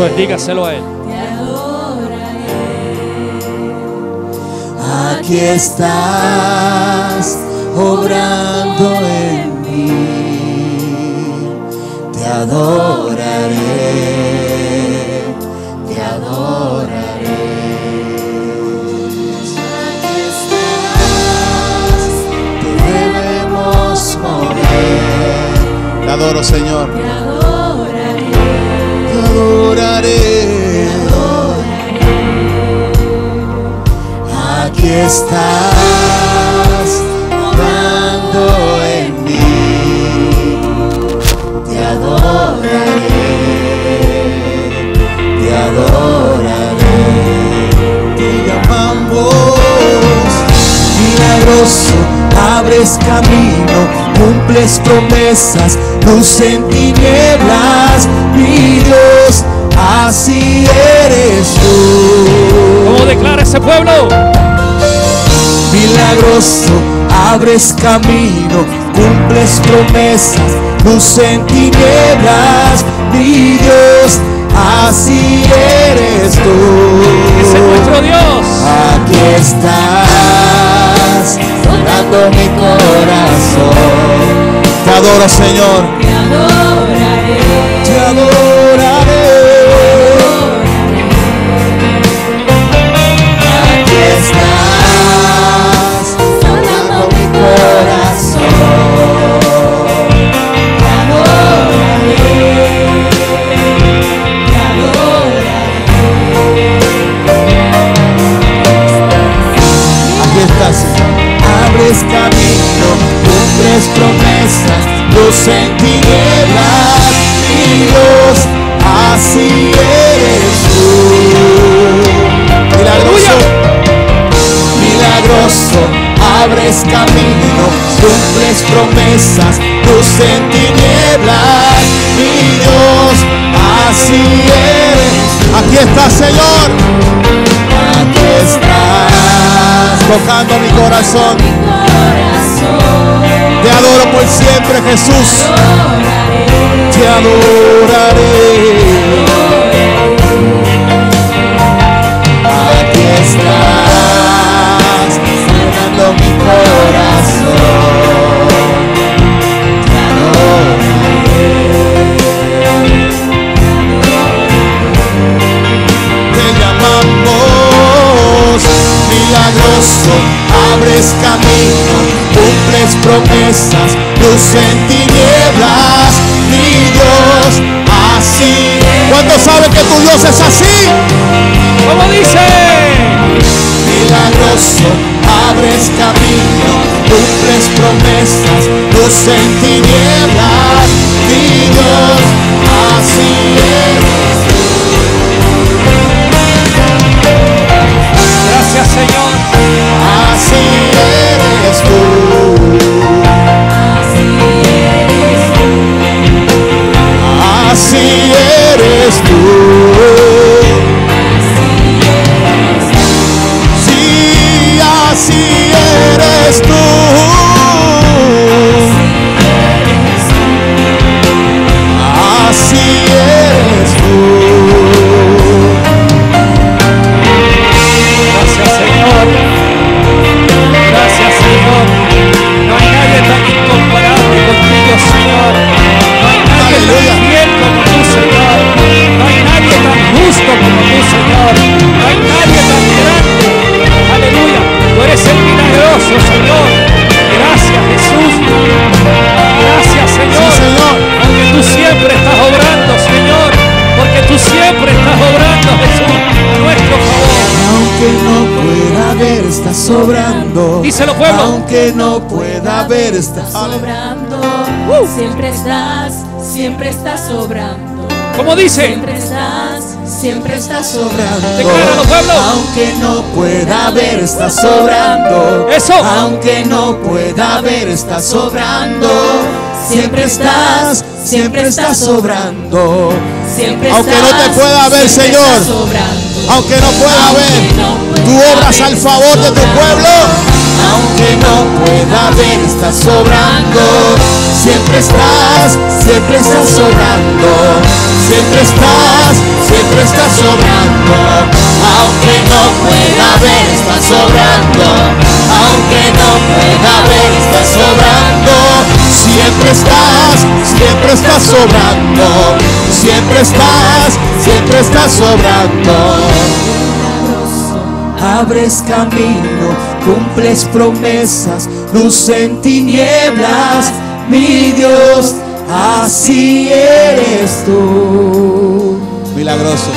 Eso es, dígaselo a Él. Aquí estás obrando en mí, te adoraré, te adoraré. Aquí estás, te debemos mover. Te adoro, Señor. Te adoraré, te adoraré. Aquí estás obrando en mí, te adoraré, te adoraré. Te llamamos milagroso, abres camino, cumples promesas, luz en tinieblas, mi Dios, así eres tú. ¿Cómo declara ese pueblo? Milagroso, abres camino, cumples promesas, luz en tinieblas, mi Dios, así eres tú. Ese es nuestro Dios. Aquí estás, sonando mi corazón. Te adoro, Señor. Te adoraré. Te adoraré. Aquí estás, sonando mi corazón. Te adoraré. Te adoraré. Aquí estás, abres camino, cumples promesas, luz en tinieblas, mi Dios, así eres tú. Milagroso, milagroso, abres camino, cumples promesas, luz en tinieblas, mi Dios, así eres. Aquí estás, Señor. Aquí estás, tocando mi corazón. Te adoro por siempre, Jesús. Te adoraré. Aquí estás, sanando mi corazón. Te adoraré. Te llamamos milagroso, abres camino, cumples promesas, luz en tinieblas, mi Dios, así. ¿Cuántos saben que tu Dios es así? ¿Cómo dice? Milagroso, abres camino, cumples promesas, luz en tinieblas, mi Dios, así eres tú. Gracias, Señor. Así eres tú. Así eres tú. Sí, así eres tú. Así eres tú. Gracias, Señor. Gracias, Señor. No hay nadie tan incomparable contigo, Señor. No hay nadie tan fiel como tú, Señor. No hay nadie tan justo como tú, Señor. No hay nadie tan grande. Aleluya. Tú eres el milagroso, Señor. Gracias, Jesús. Gracias, Señor. Sí, Señor. Porque tú siempre estás obrando, Señor. Porque tú siempre estás obrando, Jesús, a nuestro favor. Aunque no pueda ver, estás sobrando. Díselo, pueblo. Aunque no pueda ver, estás sobrando. Siempre estás sobrando. ¿Cómo dice? Siempre estás sobrando. Decláralo, pueblo. Aunque no pueda ver, estás sobrando. Eso. Aunque no pueda ver, estás sobrando. Siempre estás sobrando. Aunque no te pueda ver, Señor. Aunque no pueda ver, tú obras al favor de tu pueblo. Aunque no pueda ver, estás sobrando. Siempre estás sobrando. Siempre estás siempre estás sobrando. Aunque no pueda ver, estás sobrando. Aunque no pueda ver, estás sobrando. Siempre estás sobrando. Siempre estás sobrando. Abres camino, cumples promesas, luz en tinieblas, mi Dios, así eres tú. Milagroso.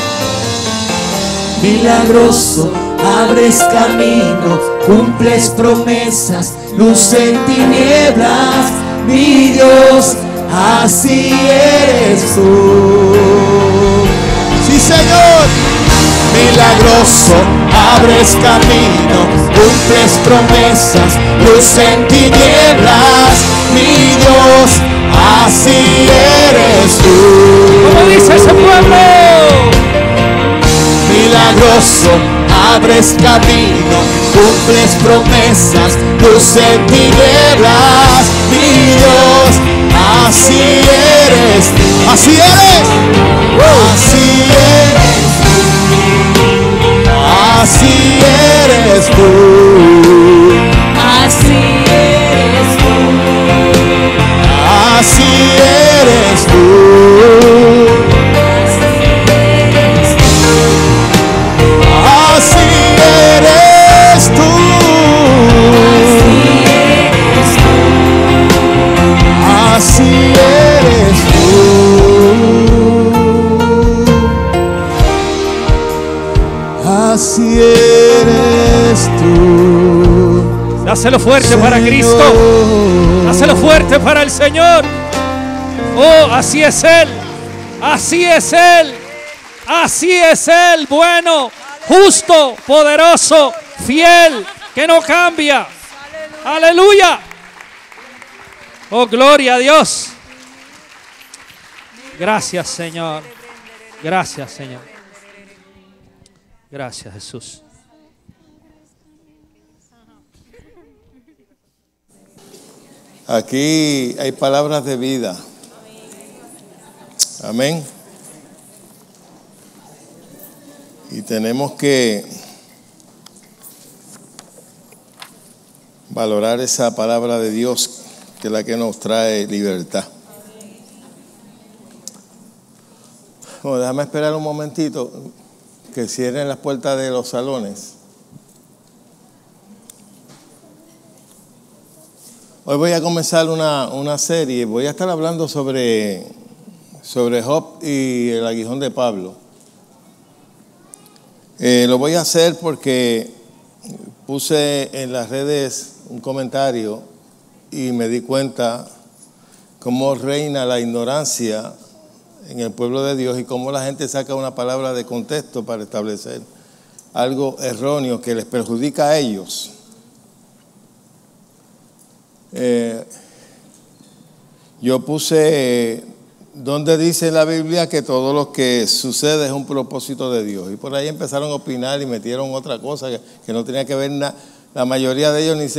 Milagroso, abres camino, cumples promesas, luz en tinieblas, mi Dios, así eres tú. Sí, Señor. Milagroso, abres camino, cumples promesas, luz en tinieblas, mi Dios, así eres tú. ¿Cómo dice ese pueblo? Milagroso, abres camino, cumples promesas, luz en tinieblas, mi Dios, así eres tú. Así eres, así eres. Así eres tú. Así eres tú. Así eres tú. Así eres tú. Así eres tú. Así eres tú. Dáselo fuerte para Cristo. Dáselo fuerte para el Señor. Oh, así es Él. Así es Él. Así es Él. Bueno, justo, poderoso, fiel, que no cambia. Aleluya. Oh, gloria a Dios. Gracias, Señor. Gracias, Señor. Gracias, Jesús. Aquí hay palabras de vida. Amén. Y tenemos que valorar esa palabra de Dios, que es la que nos trae libertad. Bueno, déjame esperar un momentito que cierren las puertas de los salones. Hoy voy a comenzar una serie. Voy a estar hablando sobre Job y el aguijón de Pablo. Lo voy a hacer porque puse en las redes un comentario y me di cuenta cómo reina la ignorancia en el pueblo de Dios y cómo la gente saca una palabra de contexto para establecer algo erróneo que les perjudica a ellos. Yo puse donde dice la Biblia que todo lo que sucede es un propósito de Dios, y por ahí empezaron a opinar y metieron otra cosa que no tenía que ver nada. La mayoría de ellos ni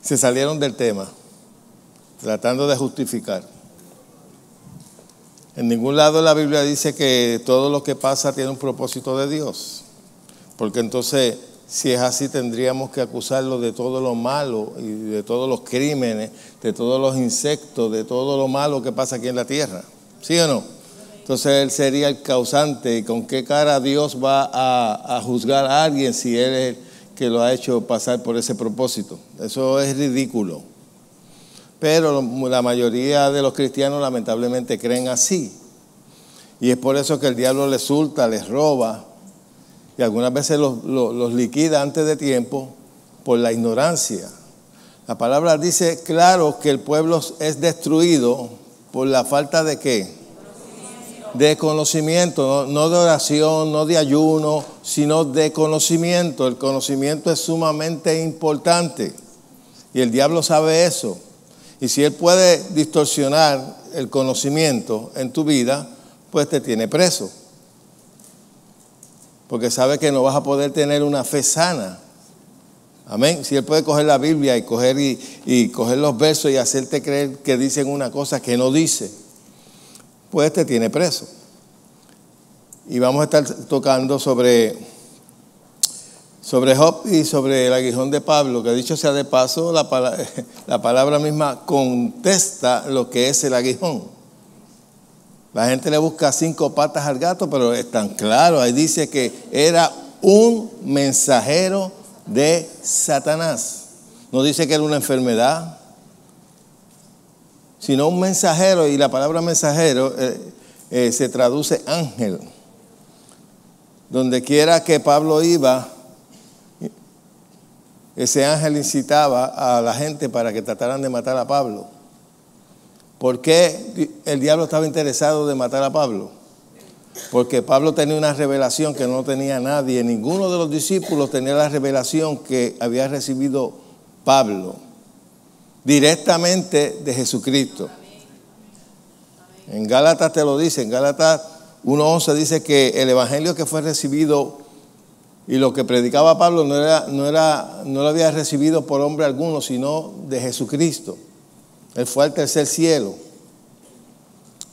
se salieron del tema, tratando de justificar. En ningún lado de la Biblia dice que todo lo que pasa tiene un propósito de Dios, porque entonces, si es así, tendríamos que acusarlo de todo lo malo y de todos los crímenes, de todos los insectos, de todo lo malo que pasa aquí en la tierra. ¿Sí o no? Entonces él sería el causante. ¿Y con qué cara Dios va a juzgar a alguien si él es el que lo ha hecho pasar por ese propósito? Eso es ridículo. Pero la mayoría de los cristianos lamentablemente creen así. Y es por eso que el diablo les hurta, les roba, y algunas veces los liquida antes de tiempo por la ignorancia. La palabra dice claro que el pueblo es destruido por la falta de ¿qué? De conocimiento, no de oración, no de ayuno, sino de conocimiento. El conocimiento es sumamente importante y el diablo sabe eso. Y si él puede distorsionar el conocimiento en tu vida, pues te tiene preso. Porque sabe que no vas a poder tener una fe sana. Amén. Si él puede coger la Biblia y coger los versos y hacerte creer que dicen una cosa que no dice, pues te tiene preso. Y vamos a estar tocando sobre Job y sobre el aguijón de Pablo, que dicho sea de paso, la palabra misma contesta lo que es el aguijón. La gente le busca 5 patas al gato, pero es tan claro, ahí dice que era un mensajero de Satanás. No dice que era una enfermedad, sino un mensajero, y la palabra mensajero se traduce ángel. Donde quiera que Pablo iba, ese ángel incitaba a la gente para que trataran de matar a Pablo. ¿Por qué el diablo estaba interesado de matar a Pablo? Porque Pablo tenía una revelación que no tenía nadie. Ninguno de los discípulos tenía la revelación que había recibido Pablo, directamente de Jesucristo. En Gálatas te lo dice, en Gálatas 1:11 dice que el evangelio que fue recibido y lo que predicaba Pablo no lo había recibido por hombre alguno, sino de Jesucristo. Él fue al tercer cielo.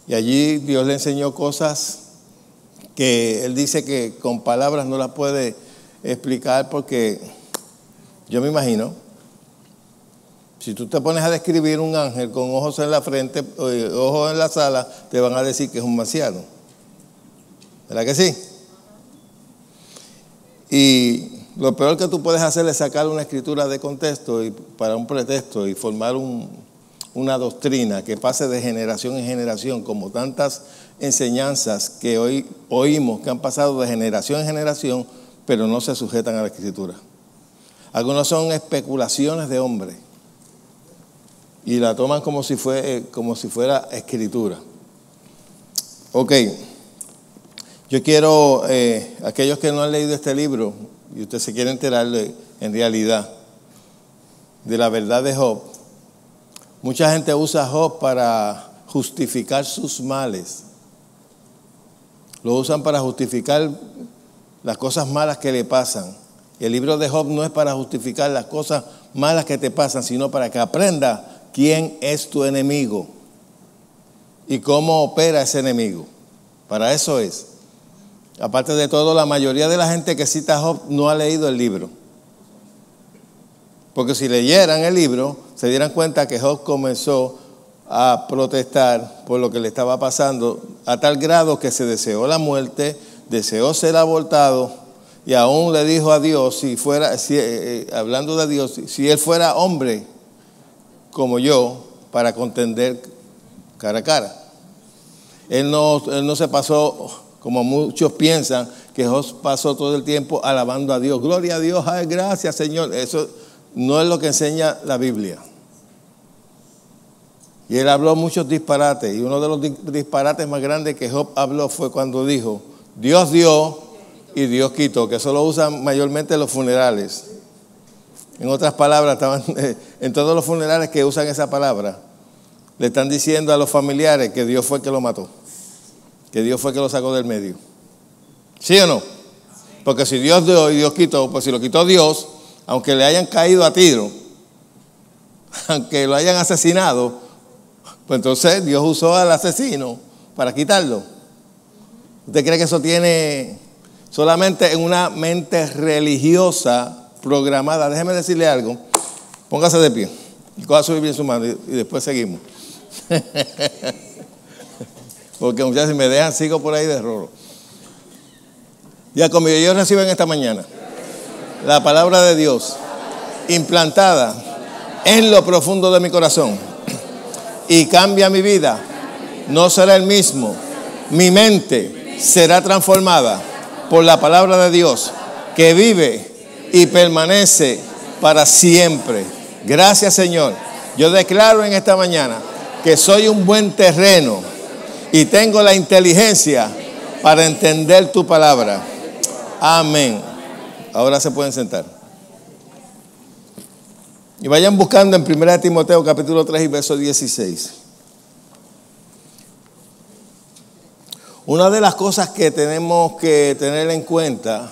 Y allí Dios le enseñó cosas que él dice que con palabras no las puede explicar, porque yo me imagino, si tú te pones a describir un ángel con ojos en la frente, ojos en la sala, te van a decir que es un marciano. ¿Verdad que sí? Y lo peor que tú puedes hacer es sacar una escritura de contexto y para un pretexto y formar una doctrina que pase de generación en generación, como tantas enseñanzas que hoy oímos que han pasado de generación en generación, pero no se sujetan a la escritura. Algunos son especulaciones de hombres y la toman como si fuera escritura. Ok. Yo quiero, aquellos que no han leído este libro y usted se quiere enterar en realidad de la verdad de Job, mucha gente usa Job para justificar sus males. Lo usan para justificar las cosas malas que le pasan. Y el libro de Job no es para justificar las cosas malas que te pasan, sino para que aprenda quién es tu enemigo y cómo opera ese enemigo. Para eso es. Aparte de todo, la mayoría de la gente que cita a Job no ha leído el libro. Porque si leyeran el libro, se dieran cuenta que Job comenzó a protestar por lo que le estaba pasando, a tal grado que se deseó la muerte, deseó ser abortado, y aún le dijo a Dios, hablando de Dios, si él fuera hombre como yo, para contender cara a cara. Él no se pasó, como muchos piensan, que Job pasó todo el tiempo alabando a Dios. Gloria a Dios, ay, gracias Señor. Eso no es lo que enseña la Biblia. Y él habló muchos disparates. Y uno de los disparates más grandes que Job habló fue cuando dijo, Dios dio y Dios quitó, que eso lo usan mayormente en los funerales. En otras palabras, en todos los funerales que usan esa palabra, le están diciendo a los familiares que Dios fue el que lo mató, que Dios fue el que lo sacó del medio. ¿Sí o no? Porque si Dios dio y Dios quitó, pues si lo quitó Dios, aunque le hayan caído a tiro, aunque lo hayan asesinado, pues entonces Dios usó al asesino para quitarlo. ¿Usted cree que eso tiene solamente en una mente religiosa programada? Déjeme decirle algo. Póngase de pie y coja bien su mano y después seguimos. Porque muchachos, si me dejan, sigo por ahí de rolo. Ya conmigo, yo recibo en esta mañana la palabra de Dios implantada en lo profundo de mi corazón y cambia mi vida. No será el mismo. Mi mente será transformada por la palabra de Dios que vive y permanece para siempre. Gracias, Señor. Yo declaro en esta mañana que soy un buen terreno y tengo la inteligencia para entender tu palabra. Amén. Ahora se pueden sentar. Y vayan buscando en 1 Timoteo capítulo 3 y verso 16. Una de las cosas que tenemos que tener en cuenta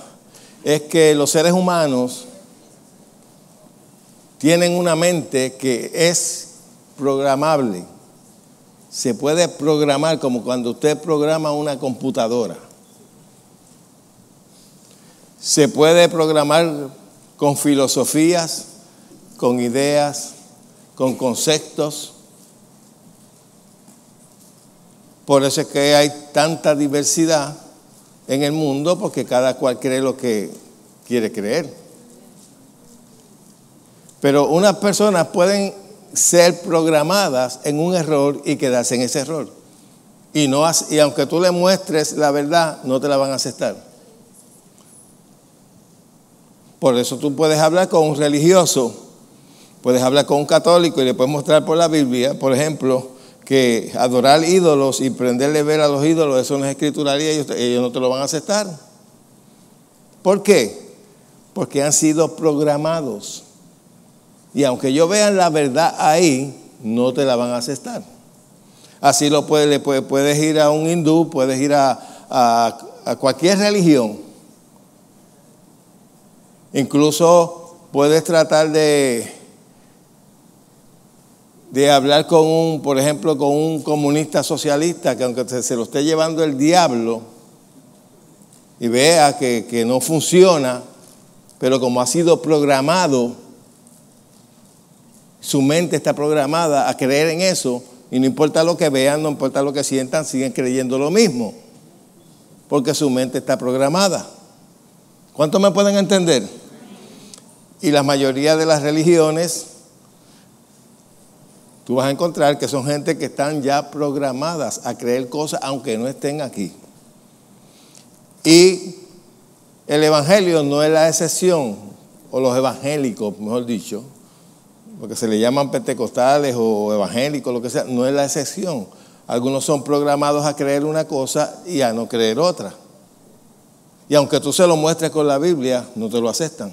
es que los seres humanos tienen una mente que es programable. Se puede programar como cuando usted programa una computadora. Se puede programar con filosofías, con ideas, con conceptos. Por eso es que hay tanta diversidad en el mundo, porque cada cual cree lo que quiere creer. Pero unas personas pueden ser programadas en un error y quedarse en ese error. Y aunque tú le muestres la verdad, no te la van a aceptar. Por eso tú puedes hablar con un religioso, puedes hablar con un católico y le puedes mostrar por la Biblia, por ejemplo, que adorar ídolos y prenderle ver a los ídolos, eso no es escritural, y ellos no te lo van a aceptar. ¿Por qué? Porque han sido programados. Y aunque ellos vean la verdad ahí, no te la van a aceptar. Así puedes ir a un hindú, puedes ir a cualquier religión. Incluso puedes tratar de hablar por ejemplo, con un comunista socialista que aunque se lo esté llevando el diablo y vea que no funciona, pero como ha sido programado, su mente está programada a creer en eso, y no importa lo que vean, no importa lo que sientan, siguen creyendo lo mismo, porque su mente está programada. ¿Cuántos me pueden entender? Y la mayoría de las religiones, tú vas a encontrar que son gente que están ya programadas a creer cosas aunque no estén aquí. Y el evangelio no es la excepción, o los evangélicos, mejor dicho, porque se le llaman pentecostales o evangélicos, lo que sea, no es la excepción. Algunos son programados a creer una cosa y a no creer otra. Y aunque tú se lo muestres con la Biblia, no te lo aceptan.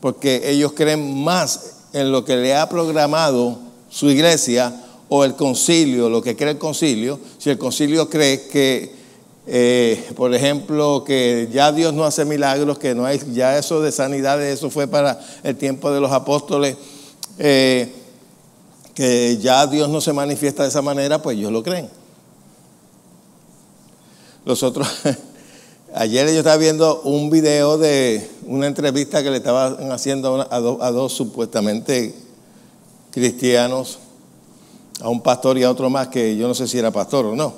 Porque ellos creen más en lo que le ha programado su iglesia o el concilio, lo que cree el concilio. Si el concilio cree que, por ejemplo, que ya Dios no hace milagros, que no hay, ya eso de sanidades, eso fue para el tiempo de los apóstoles, que ya Dios no se manifiesta de esa manera, pues ellos lo creen. Los otros, ayer yo estaba viendo un video de una entrevista que le estaban haciendo a dos supuestamente cristianos, a un pastor y a otro más, que yo no sé si era pastor o no,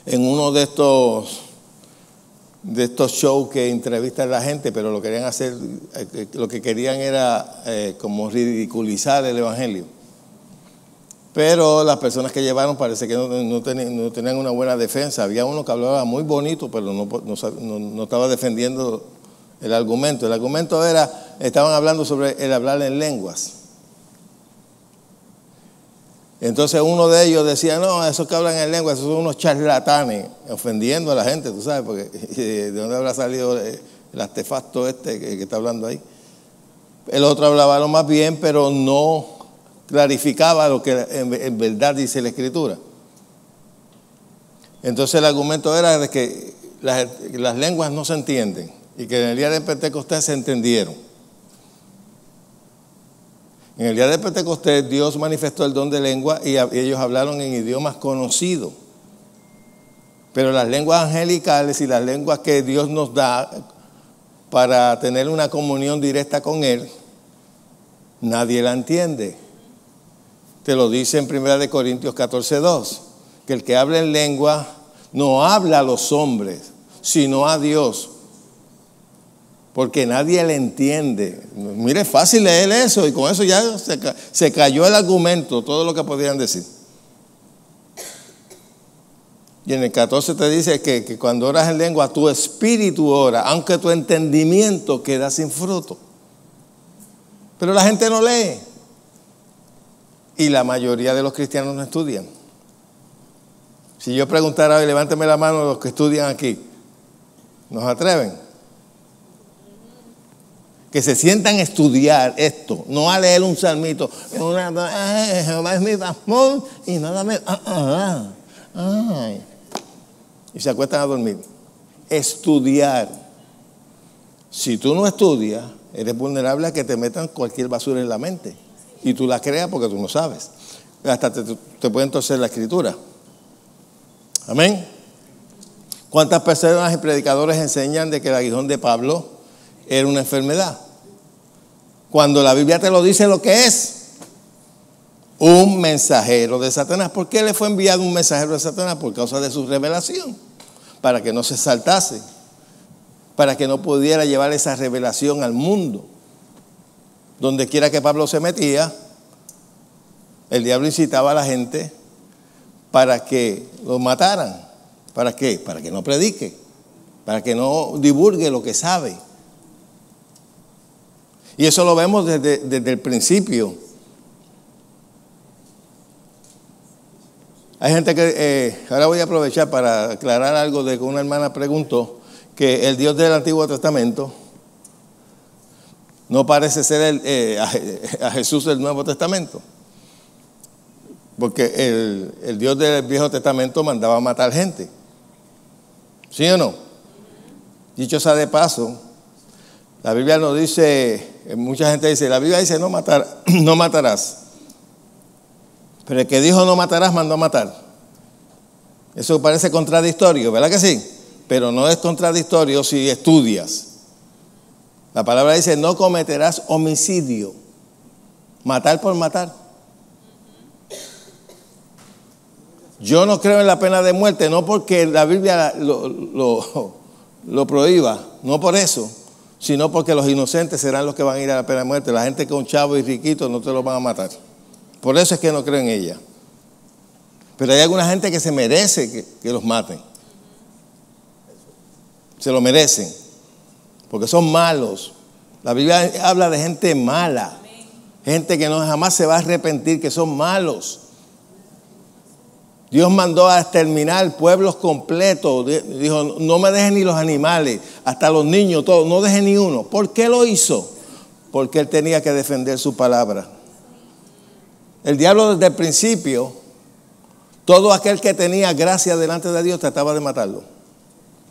en uno de estos shows que entrevistan a la gente, pero lo querían hacer, lo que querían era como ridiculizar el evangelio. Pero las personas que llevaron parece que no tenían una buena defensa. Había uno que hablaba muy bonito, pero no estaba defendiendo el argumento. El argumento estaban hablando sobre el hablar en lenguas. Entonces uno de ellos decía, no, esos que hablan en lengua, esos son unos charlatanes, ofendiendo a la gente, tú sabes, porque ¿de dónde habrá salido el artefacto que está hablando ahí? El otro hablaba lo más bien, pero no clarificaba lo que en verdad dice la Escritura. Entonces el argumento era de que las lenguas no se entienden y que en el día de Pentecostés se entendieron. En el día de Pentecostés Dios manifestó el don de lengua y ellos hablaron en idiomas conocidos. Pero las lenguas angelicales y las lenguas que Dios nos da para tener una comunión directa con Él, nadie la entiende. Te lo dice en 1 Corintios 14:2, que el que habla en lengua no habla a los hombres, sino a Dios, porque nadie le entiende. Mire, es fácil leer eso y con eso ya se cayó el argumento, todo lo que podían decir. Y en el 14 te dice que cuando oras en lengua, tu espíritu ora, aunque tu entendimiento queda sin fruto. Pero la gente no lee. Y la mayoría de los cristianos no estudian. Si yo preguntara hoy, levánteme la mano los que estudian aquí, ¿nos atreven? Que se sientan a estudiar esto, no a leer un salmito. Jehová es mi pastor y nada me... Y se acuestan a dormir. Estudiar. Si tú no estudias, eres vulnerable a que te metan cualquier basura en la mente. Y tú la creas porque tú no sabes. Hasta te pueden torcer la Escritura. Amén. ¿Cuántas personas y predicadores enseñan de que el aguijón de Pablo era una enfermedad? Cuando la Biblia te lo dice lo que es. Un mensajero de Satanás. ¿Por qué le fue enviado un mensajero de Satanás? Por causa de su revelación. Para que no se saltase. Para que no pudiera llevar esa revelación al mundo. Donde quiera que Pablo se metía, el diablo incitaba a la gente para que lo mataran. ¿Para qué? Para que no predique. Para que no divulgue lo que sabe. Y eso lo vemos desde el principio. Hay gente que, ahora voy a aprovechar para aclarar algo de que una hermana preguntó que el Dios del Antiguo Testamento no parece ser a Jesús del Nuevo Testamento. Porque el Dios del Viejo Testamento mandaba matar gente. ¿Sí o no? Dicho sea de paso, la Biblia nos dice, mucha gente dice, la Biblia dice no matarás. Pero el que dijo no matarás, mandó a matar. Eso parece contradictorio, ¿verdad que sí? Pero no es contradictorio si estudias. La palabra dice, no cometerás homicidio. Matar por matar. Yo no creo en la pena de muerte, no porque la Biblia lo prohíba, no por eso, sino porque los inocentes serán los que van a ir a la pena de muerte. La gente con chavo y riquito no te lo van a matar. Por eso es que no creo en ella. Pero hay alguna gente que se merece que los maten. Se lo merecen. Porque son malos. La Biblia habla de gente mala. Gente que jamás se va a arrepentir, que son malos. Dios mandó a exterminar pueblos completos. Dijo, no me dejen ni los animales, hasta los niños, todos, no dejen ni uno. ¿Por qué lo hizo? Porque Él tenía que defender su palabra. El diablo desde el principio, todo aquel que tenía gracia delante de Dios trataba de matarlo.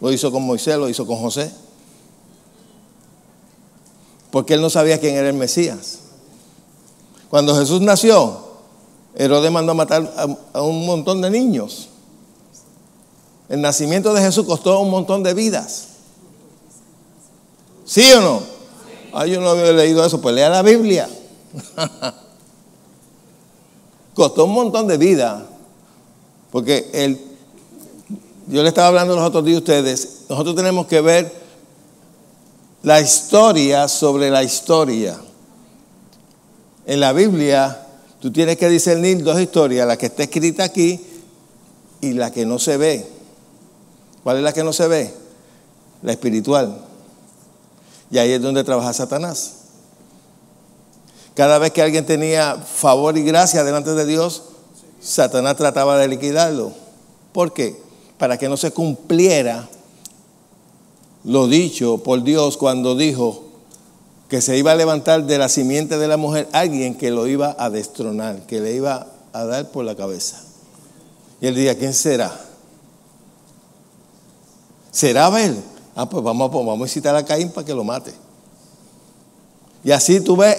Lo hizo con Moisés, lo hizo con José. Porque él no sabía quién era el Mesías. Cuando Jesús nació, Herodes mandó a matar a un montón de niños. El nacimiento de Jesús costó un montón de vidas. ¿Sí o no? Yo no había leído eso, pues lea la Biblia. Costó un montón de vida. Porque yo le estaba hablando los otros días a ustedes. Nosotros tenemos que ver la historia sobre la historia. En la Biblia, tú tienes que discernir dos historias, la que está escrita aquí y la que no se ve. ¿Cuál es la que no se ve? La espiritual. Y ahí es donde trabaja Satanás. Cada vez que alguien tenía favor y gracia delante de Dios, Satanás trataba de liquidarlo. ¿Por qué? Para que no se cumpliera lo dicho por Dios cuando dijo que se iba a levantar de la simiente de la mujer alguien que lo iba a destronar, que le iba a dar por la cabeza. Y él decía, ¿quién será? ¿Será Abel? Pues vamos a citar a Caín para que lo mate. Y así tú ves,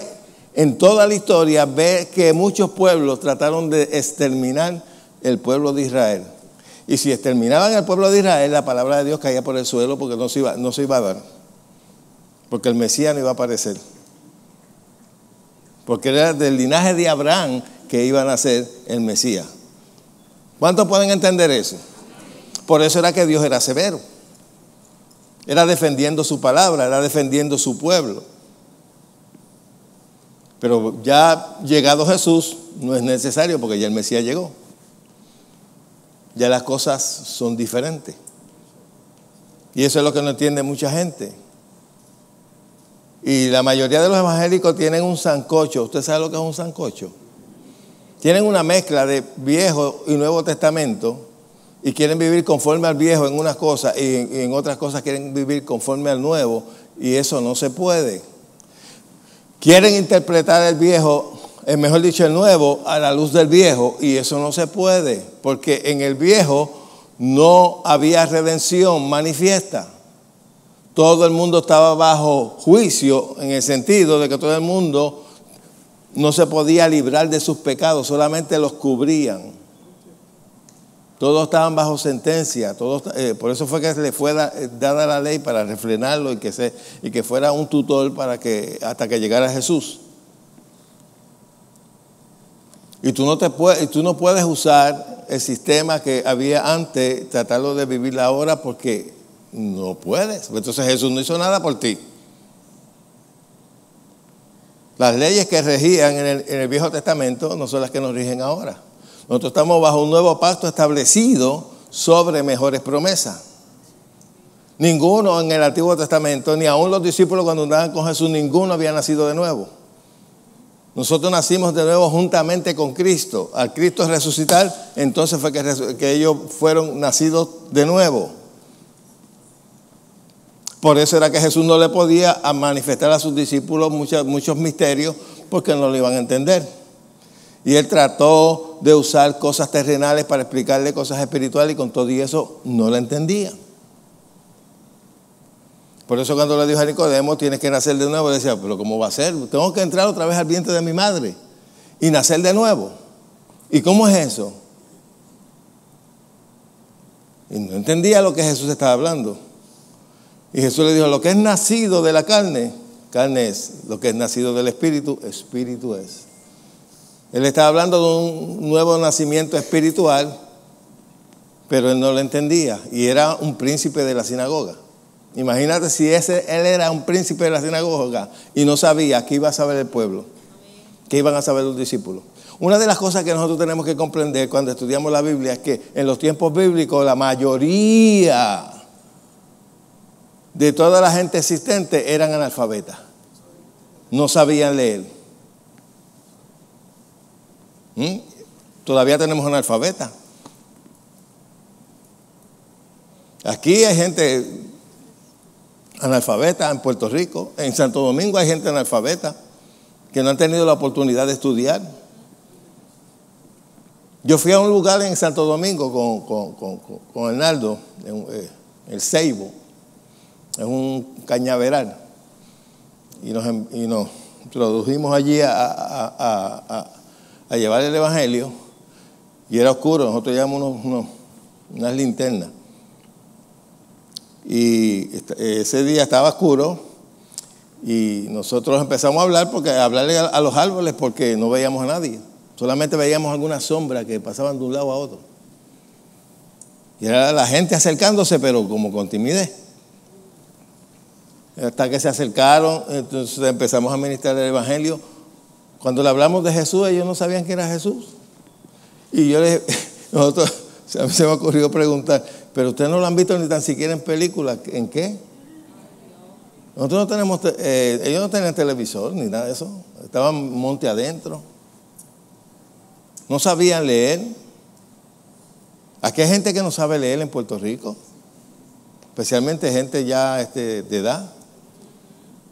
en toda la historia, ves que muchos pueblos trataron de exterminar el pueblo de Israel. Y si exterminaban al pueblo de Israel, la palabra de Dios caía por el suelo porque no se iba a dar. Porque el Mesías no iba a aparecer. Porque era del linaje de Abraham que iba a nacer el Mesías. ¿Cuántos pueden entender eso? Por eso era que Dios era severo. Era defendiendo su palabra, era defendiendo su pueblo. Pero ya llegado Jesús, no es necesario porque ya el Mesías llegó. Ya las cosas son diferentes. Y eso es lo que no entiende mucha gente. Y la mayoría de los evangélicos tienen un sancocho. ¿Usted sabe lo que es un sancocho? Tienen una mezcla de Viejo y Nuevo Testamento y quieren vivir conforme al Viejo en unas cosas y en otras cosas quieren vivir conforme al Nuevo, y eso no se puede. Quieren interpretar el Viejo, mejor dicho el Nuevo, a la luz del Viejo, y eso no se puede, porque en el Viejo no había redención manifiesta. Todo el mundo estaba bajo juicio, en el sentido de que todo el mundo no se podía librar de sus pecados, solamente los cubrían. Todos estaban bajo sentencia, por eso fue que le fue dada la ley para refrenarlo y que fuera un tutor hasta que llegara Jesús. Y tú no puedes usar el sistema que había antes, tratarlo de vivir ahora, porque no puedes. Entonces Jesús no hizo nada por ti. Las leyes que regían en el Viejo Testamento no son las que nos rigen ahora. Nosotros estamos bajo un nuevo pacto establecido sobre mejores promesas. Ninguno en el Antiguo Testamento, ni aún los discípulos cuando andaban con Jesús, ninguno había nacido de nuevo. Nosotros nacimos de nuevo juntamente con Cristo. Al Cristo resucitar, entonces fue que ellos fueron nacidos de nuevo. Por eso era que Jesús no le podía manifestar a sus discípulos muchos misterios, porque no lo iban a entender. Y él trató de usar cosas terrenales para explicarle cosas espirituales, y con todo y eso no la entendía. Por eso cuando le dijo a Nicodemo, tienes que nacer de nuevo, decía, pero ¿cómo va a ser? Tengo que entrar otra vez al vientre de mi madre y nacer de nuevo. ¿Y cómo es eso? Y no entendía lo que Jesús estaba hablando. Y Jesús le dijo, lo que es nacido de la carne, carne es. Lo que es nacido del espíritu, espíritu es. Él estaba hablando de un nuevo nacimiento espiritual, pero él no lo entendía. Y era un príncipe de la sinagoga. Imagínate si él era un príncipe de la sinagoga y no sabía qué iba a saber el pueblo, qué iban a saber los discípulos. Una de las cosas que nosotros tenemos que comprender cuando estudiamos la Biblia es que en los tiempos bíblicos la mayoría de toda la gente existente eran analfabetas. No sabían leer. Todavía tenemos analfabetas. Aquí hay gente analfabeta en Puerto Rico. En Santo Domingo hay gente analfabeta que no han tenido la oportunidad de estudiar. Yo fui a un lugar en Santo Domingo con Hernaldo, el Ceibo. Es un cañaveral. Y nos introdujimos allí a llevar el evangelio. Y era oscuro. Nosotros llevamos unas linternas. Y ese día estaba oscuro. Y nosotros empezamos a hablarle a los árboles porque no veíamos a nadie. Solamente veíamos algunas sombras que pasaban de un lado a otro. Y era la gente acercándose, pero como con timidez. Hasta que se acercaron, entonces empezamos a ministrar el evangelio. Cuando le hablamos de Jesús, ellos no sabían que era Jesús. Y a mí se me ocurrió preguntar, pero ustedes no lo han visto ni tan siquiera en películas. ¿En qué? Nosotros no tenemos, ellos no tenían televisor ni nada de eso. Estaban monte adentro. No sabían leer. Aquí hay gente que no sabe leer en Puerto Rico. Especialmente gente ya de edad,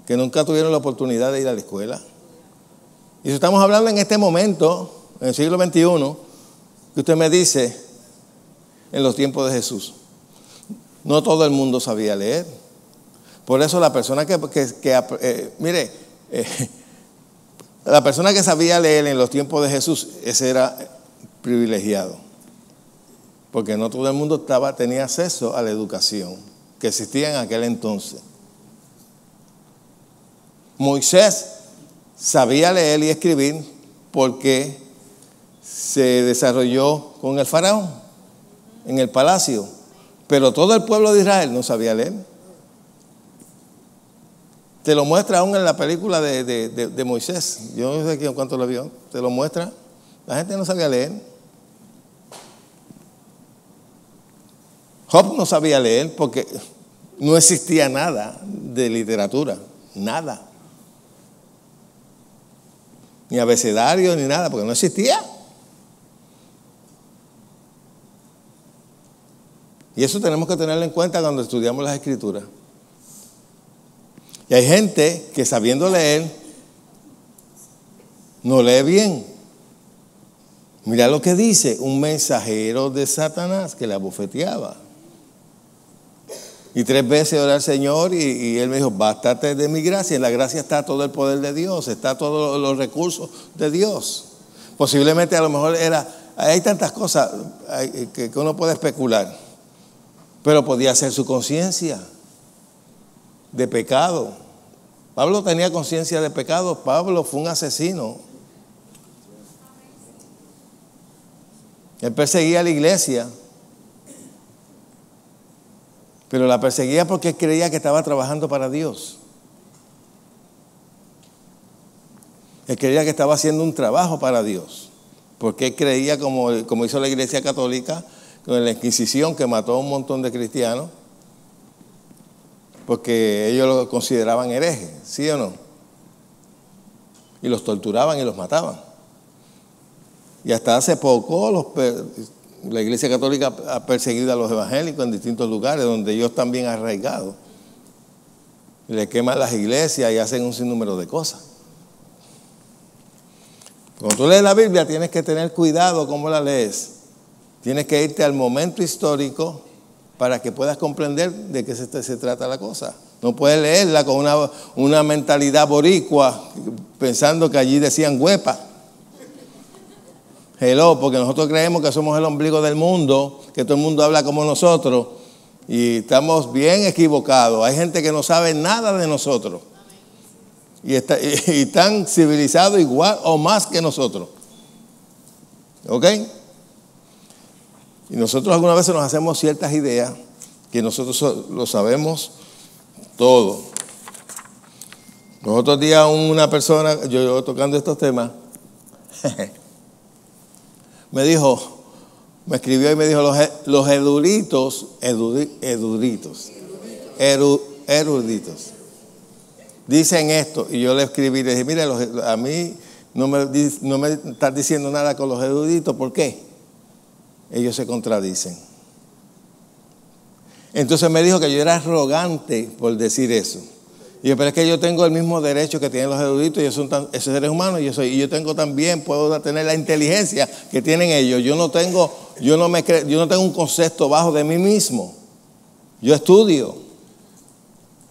que nunca tuvieron la oportunidad de ir a la escuela. Y si estamos hablando en este momento, en el siglo XXI, que usted me dice, en los tiempos de Jesús, no todo el mundo sabía leer. Por eso la persona la persona que sabía leer en los tiempos de Jesús, ese era privilegiado. Porque no todo el mundo tenía acceso a la educación que existía en aquel entonces. Moisés sabía leer y escribir porque se desarrolló con el faraón en el palacio, pero todo el pueblo de Israel no sabía leer. Te lo muestra aún en la película de Moisés. Yo no sé cuánto lo vio. Te lo muestra. La gente no sabía leer. Job no sabía leer porque no existía nada de literatura. Nada. Ni abecedario, ni nada, porque no existía. Y eso tenemos que tenerlo en cuenta cuando estudiamos las Escrituras. Y hay gente que sabiendo leer, no lee bien. Mira lo que dice, un mensajero de Satanás que le abofeteaba. Y 3 veces oré al Señor y Él me dijo, bástate de mi gracia. En la gracia está todo el poder de Dios, está todos los recursos de Dios. Posiblemente a lo mejor era Hay tantas cosas que uno puede especular, pero podía ser su conciencia de pecado. Pablo tenía conciencia de pecado. Pablo fue un asesino. Él perseguía a la iglesia, pero la perseguía porque él creía que estaba trabajando para Dios. Él creía que estaba haciendo un trabajo para Dios, porque él creía, como hizo la Iglesia Católica con la Inquisición, que mató a un montón de cristianos, porque ellos lo consideraban herejes, ¿sí o no? Y los torturaban y los mataban. Y hasta hace poco la Iglesia Católica ha perseguido a los evangélicos en distintos lugares donde ellos están bien arraigados. Le queman las iglesias y hacen un sinnúmero de cosas. Cuando tú lees la Biblia tienes que tener cuidado cómo la lees. Tienes que irte al momento histórico para que puedas comprender de qué se trata la cosa. No puedes leerla con una mentalidad boricua pensando que allí decían huepa. Hello, porque nosotros creemos que somos el ombligo del mundo, que todo el mundo habla como nosotros y estamos bien equivocados. Hay gente que no sabe nada de nosotros y están civilizados igual o más que nosotros. ¿Ok? Y nosotros algunas veces nos hacemos ciertas ideas que nosotros lo sabemos todo. Los otros días una persona, yo tocando estos temas, me escribió y me dijo, los eruditos, dicen esto. Y yo le escribí y le dije, mire, a mí no me estás diciendo nada con los eruditos. ¿Por qué? Ellos se contradicen. Entonces me dijo que yo era arrogante por decir eso. Y yo, pero es que yo tengo el mismo derecho que tienen los eruditos, ellos son esos seres humanos, y yo tengo también, puedo tener la inteligencia que tienen ellos. Yo no tengo un concepto bajo de mí mismo. Yo estudio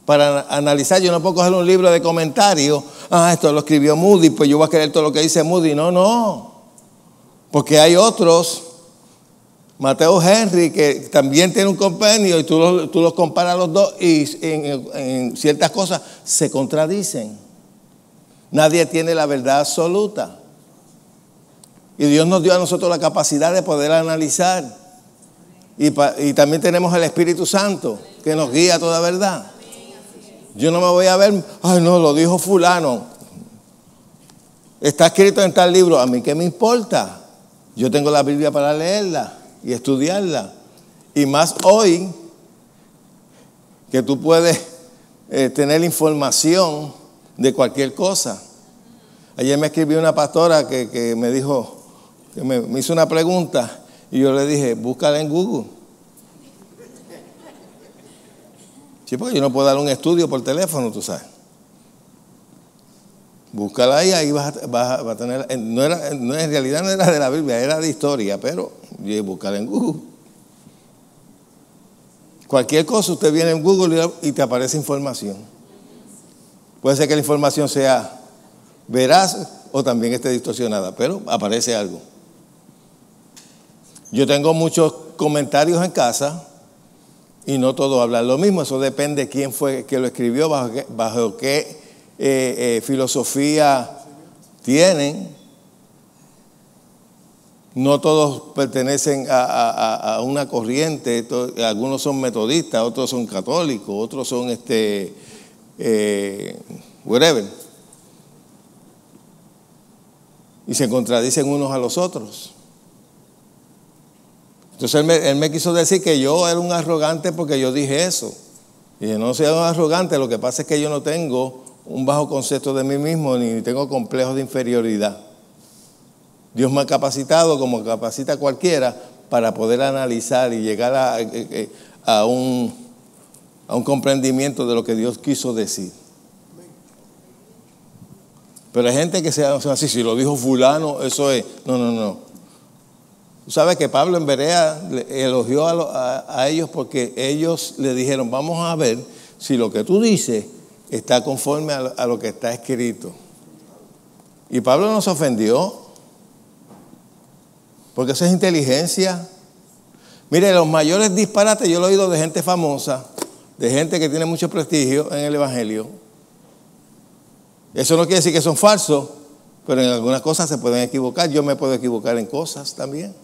para analizar. Yo no puedo coger un libro de comentarios. Esto lo escribió Moody, pues yo voy a creer todo lo que dice Moody. No. Porque hay otros, Mateo Henry, que también tiene un compendio y tú los comparas los dos y en ciertas cosas se contradicen. Nadie tiene la verdad absoluta. Y Dios nos dio a nosotros la capacidad de poder analizar. Y también tenemos el Espíritu Santo que nos guía a toda verdad. Yo no me voy a ver, no, lo dijo fulano. Está escrito en tal libro. ¿A mí qué me importa? Yo tengo la Biblia para leerla y estudiarla. Y más hoy que tú puedes tener información de cualquier cosa. Ayer me escribió una pastora que me dijo, que me hizo una pregunta y yo le dije, búscala en Google. Sí, porque yo no puedo dar un estudio por teléfono, tú sabes. Búscala ahí vas a tener. En realidad no era de la Biblia, era de historia, pero yo búscala en Google. Cualquier cosa, usted viene en Google y te aparece información. Puede ser que la información sea veraz o también esté distorsionada, pero aparece algo. Yo tengo muchos comentarios en casa y no todos hablan lo mismo. Eso depende de quién fue que lo escribió, bajo qué filosofía tienen. No todos pertenecen a una corriente. Algunos son metodistas, otros son católicos, otros son whatever. Y se contradicen unos a los otros. Entonces él me quiso decir que yo era un arrogante porque yo dije eso. Y dije, no soy un arrogante, lo que pasa es que yo no tengo un bajo concepto de mí mismo, ni tengo complejos de inferioridad. Dios me ha capacitado, como capacita a cualquiera, para poder analizar y llegar a un comprendimiento de lo que Dios quiso decir. Pero hay gente que se hace así, si lo dijo fulano, eso es. No. Tú sabes que Pablo en Berea elogió a ellos porque ellos le dijeron, vamos a ver si lo que tú dices está conforme a lo que está escrito. Y Pablo no se ofendió. Porque eso es inteligencia. Mire, los mayores disparates yo lo he oído de gente famosa, de gente que tiene mucho prestigio en el Evangelio. Eso no quiere decir que son falsos, pero en algunas cosas se pueden equivocar. Yo me puedo equivocar en cosas también.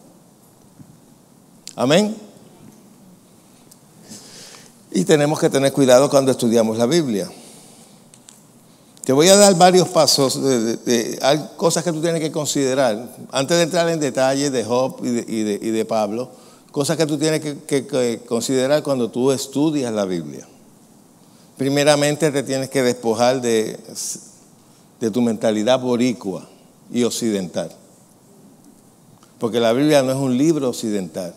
Amén. Y tenemos que tener cuidado cuando estudiamos la Biblia. Te voy a dar varios pasos hay cosas que tú tienes que considerar. Antes de entrar en detalles de Job y de Pablo, cosas que tú tienes que considerar cuando tú estudias la Biblia. Primeramente te tienes que despojar de tu mentalidad boricua y occidental. Porque la Biblia no es un libro occidental.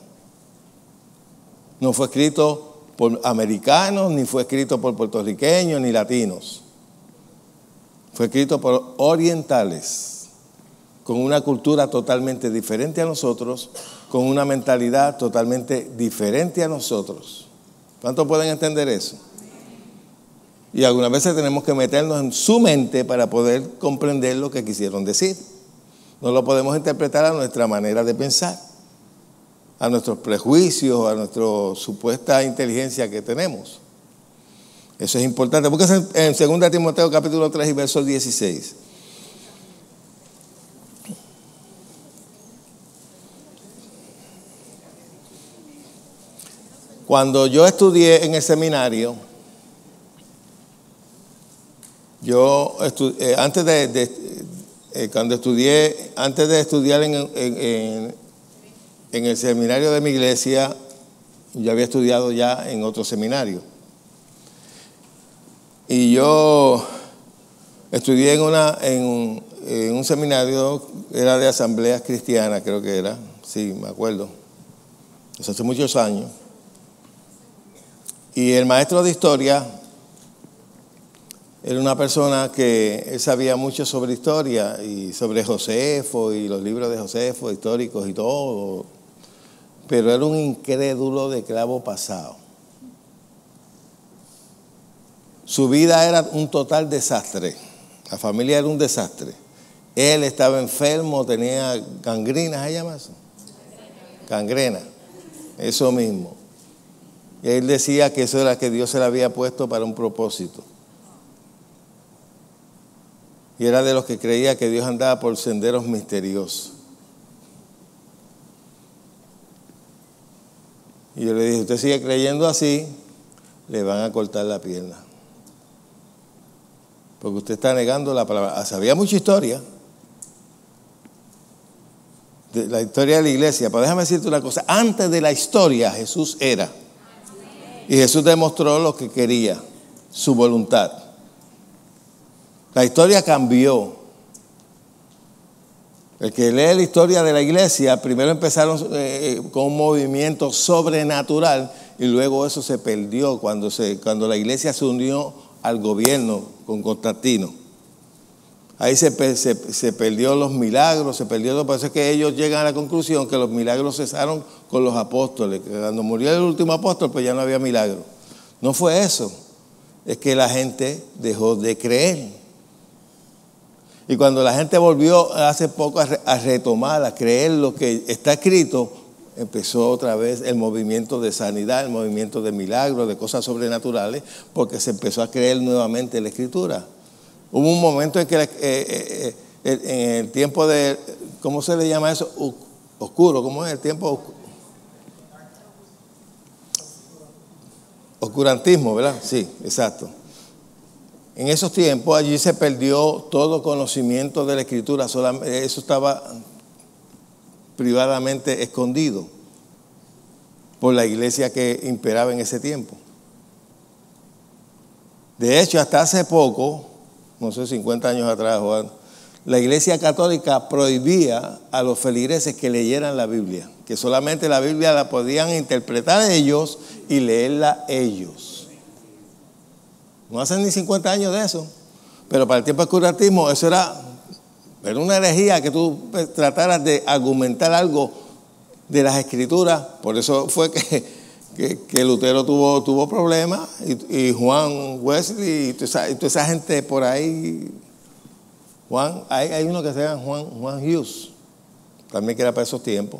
No fue escrito por americanos, ni fue escrito por puertorriqueños, ni latinos. Fue escrito por orientales, con una cultura totalmente diferente a nosotros, con una mentalidad totalmente diferente a nosotros. ¿Cuántos pueden entender eso? Y algunas veces tenemos que meternos en su mente para poder comprender lo que quisieron decir. No lo podemos interpretar a nuestra manera de pensar, a nuestros prejuicios, a nuestra supuesta inteligencia que tenemos. Eso es importante. Búsquese en 2 Timoteo capítulo 3 y verso 16. Cuando yo estudié en el seminario, antes de estudiar en el seminario de mi iglesia, yo había estudiado ya en otro seminario. Y yo estudié en un seminario, era de asambleas cristianas, creo que era, sí, me acuerdo, eso hace muchos años. Y el maestro de historia era una persona que él sabía mucho sobre historia y sobre Josefo y los libros de Josefo, históricos y todo, pero era un incrédulo de clavo pasado. Su vida era un total desastre. La familia era un desastre. Él estaba enfermo, tenía gangrena, ¿se llama eso? Gangrena, eso mismo. Y él decía que eso era que Dios se le había puesto para un propósito. Y era de los que creía que Dios andaba por senderos misteriosos. Y yo le dije, usted sigue creyendo así, le van a cortar la pierna. Porque usted está negando la palabra. Sabía mucha historia. De la historia de la iglesia. Pero déjame decirte una cosa. Antes de la historia, Jesús era. Y Jesús demostró lo que quería. Su voluntad. La historia cambió. El que lee la historia de la iglesia, primero empezaron con un movimiento sobrenatural. Y luego eso se perdió cuando la iglesia se unió al gobierno con Constantino. Ahí se perdió los milagros, se perdió todo. Por eso es que ellos llegan a la conclusión que los milagros cesaron con los apóstoles. Que cuando murió el último apóstol, pues ya no había milagro. No fue eso. Es que la gente dejó de creer. Y cuando la gente volvió hace poco a retomar, a creer lo que está escrito, empezó otra vez el movimiento de sanidad, el movimiento de milagros, de cosas sobrenaturales, porque se empezó a creer nuevamente en la Escritura. Hubo un momento en que en el tiempo de, ¿cómo se le llama eso? Oscuro, ¿cómo es el tiempo? Oscurantismo, ¿verdad? Sí, exacto. En esos tiempos allí se perdió todo conocimiento de la Escritura, solamente eso estaba privadamente escondido por la iglesia que imperaba en ese tiempo. De hecho, hasta hace poco, no sé, 50 años atrás, Juan, la iglesia católica prohibía a los feligreses que leyeran la Biblia, que solamente la Biblia la podían interpretar ellos y leerla ellos. No hacen ni 50 años de eso, pero para el tiempo del oscurantismo eso era una herejía que tú trataras de argumentar algo de las Escrituras. Por eso fue que Lutero tuvo problemas y Juan Wesley y toda esa gente por ahí. Hay uno que se llama Juan Hughes también que era para esos tiempos,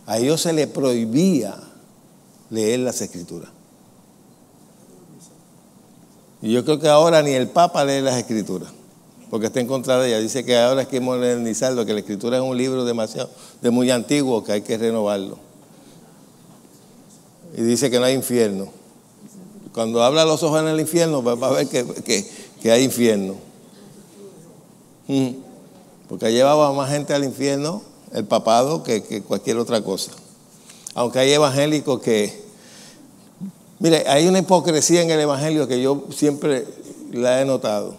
a ellos se les prohibía leer las Escrituras. Y yo creo que ahora ni el Papa lee las Escrituras, porque está en contra de ellas. Dice que ahora hay que modernizarlo, que la Escritura es un libro muy antiguo, que hay que renovarlo. Y dice que no hay infierno. Cuando abra los ojos en el infierno, va a ver que hay infierno. Porque ha llevado a más gente al infierno el papado que cualquier otra cosa. Aunque hay evangélicos que... Mire, hay una hipocresía en el evangelio que yo siempre la he notado.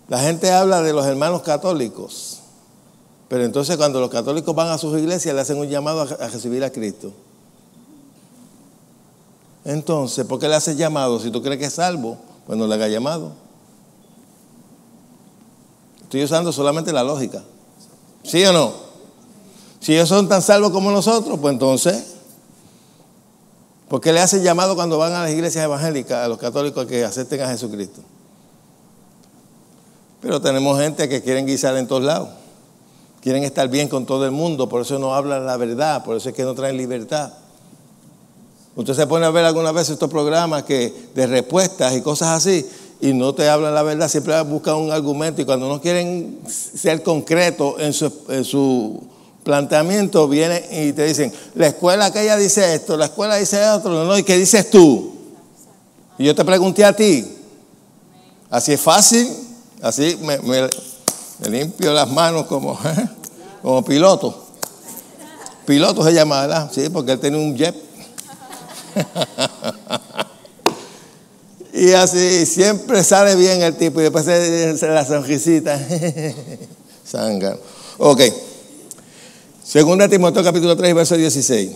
La gente habla de los hermanos católicos, pero entonces cuando los católicos van a sus iglesias le hacen un llamado a recibir a Cristo. Entonces, ¿por qué le haces llamado? Si tú crees que es salvo, pues no le hagas llamado. Estoy usando solamente la lógica. ¿Sí o no? Si ellos son tan salvos como nosotros, pues entonces, ¿por qué le hacen llamado cuando van a las iglesias evangélicas, a los católicos, que acepten a Jesucristo? Pero tenemos gente que quieren guisar en todos lados. Quieren estar bien con todo el mundo, por eso no hablan la verdad, por eso es que no traen libertad. Usted se pone a ver algunas veces estos programas de respuestas y cosas así, y no te hablan la verdad, siempre buscan un argumento, y cuando no quieren ser concretos en su planteamiento, vienen y te dicen, la escuela aquella dice esto, la escuela dice otro, no, ¿y qué dices tú? Y yo te pregunté a ti. Así es fácil, así me limpio las manos como piloto. Piloto se llama, ¿verdad? Sí, porque él tiene un jet. Y así siempre sale bien el tipo, y después se la sonrisita. Zángano. Ok. Segunda de Timoteo capítulo 3, verso 16.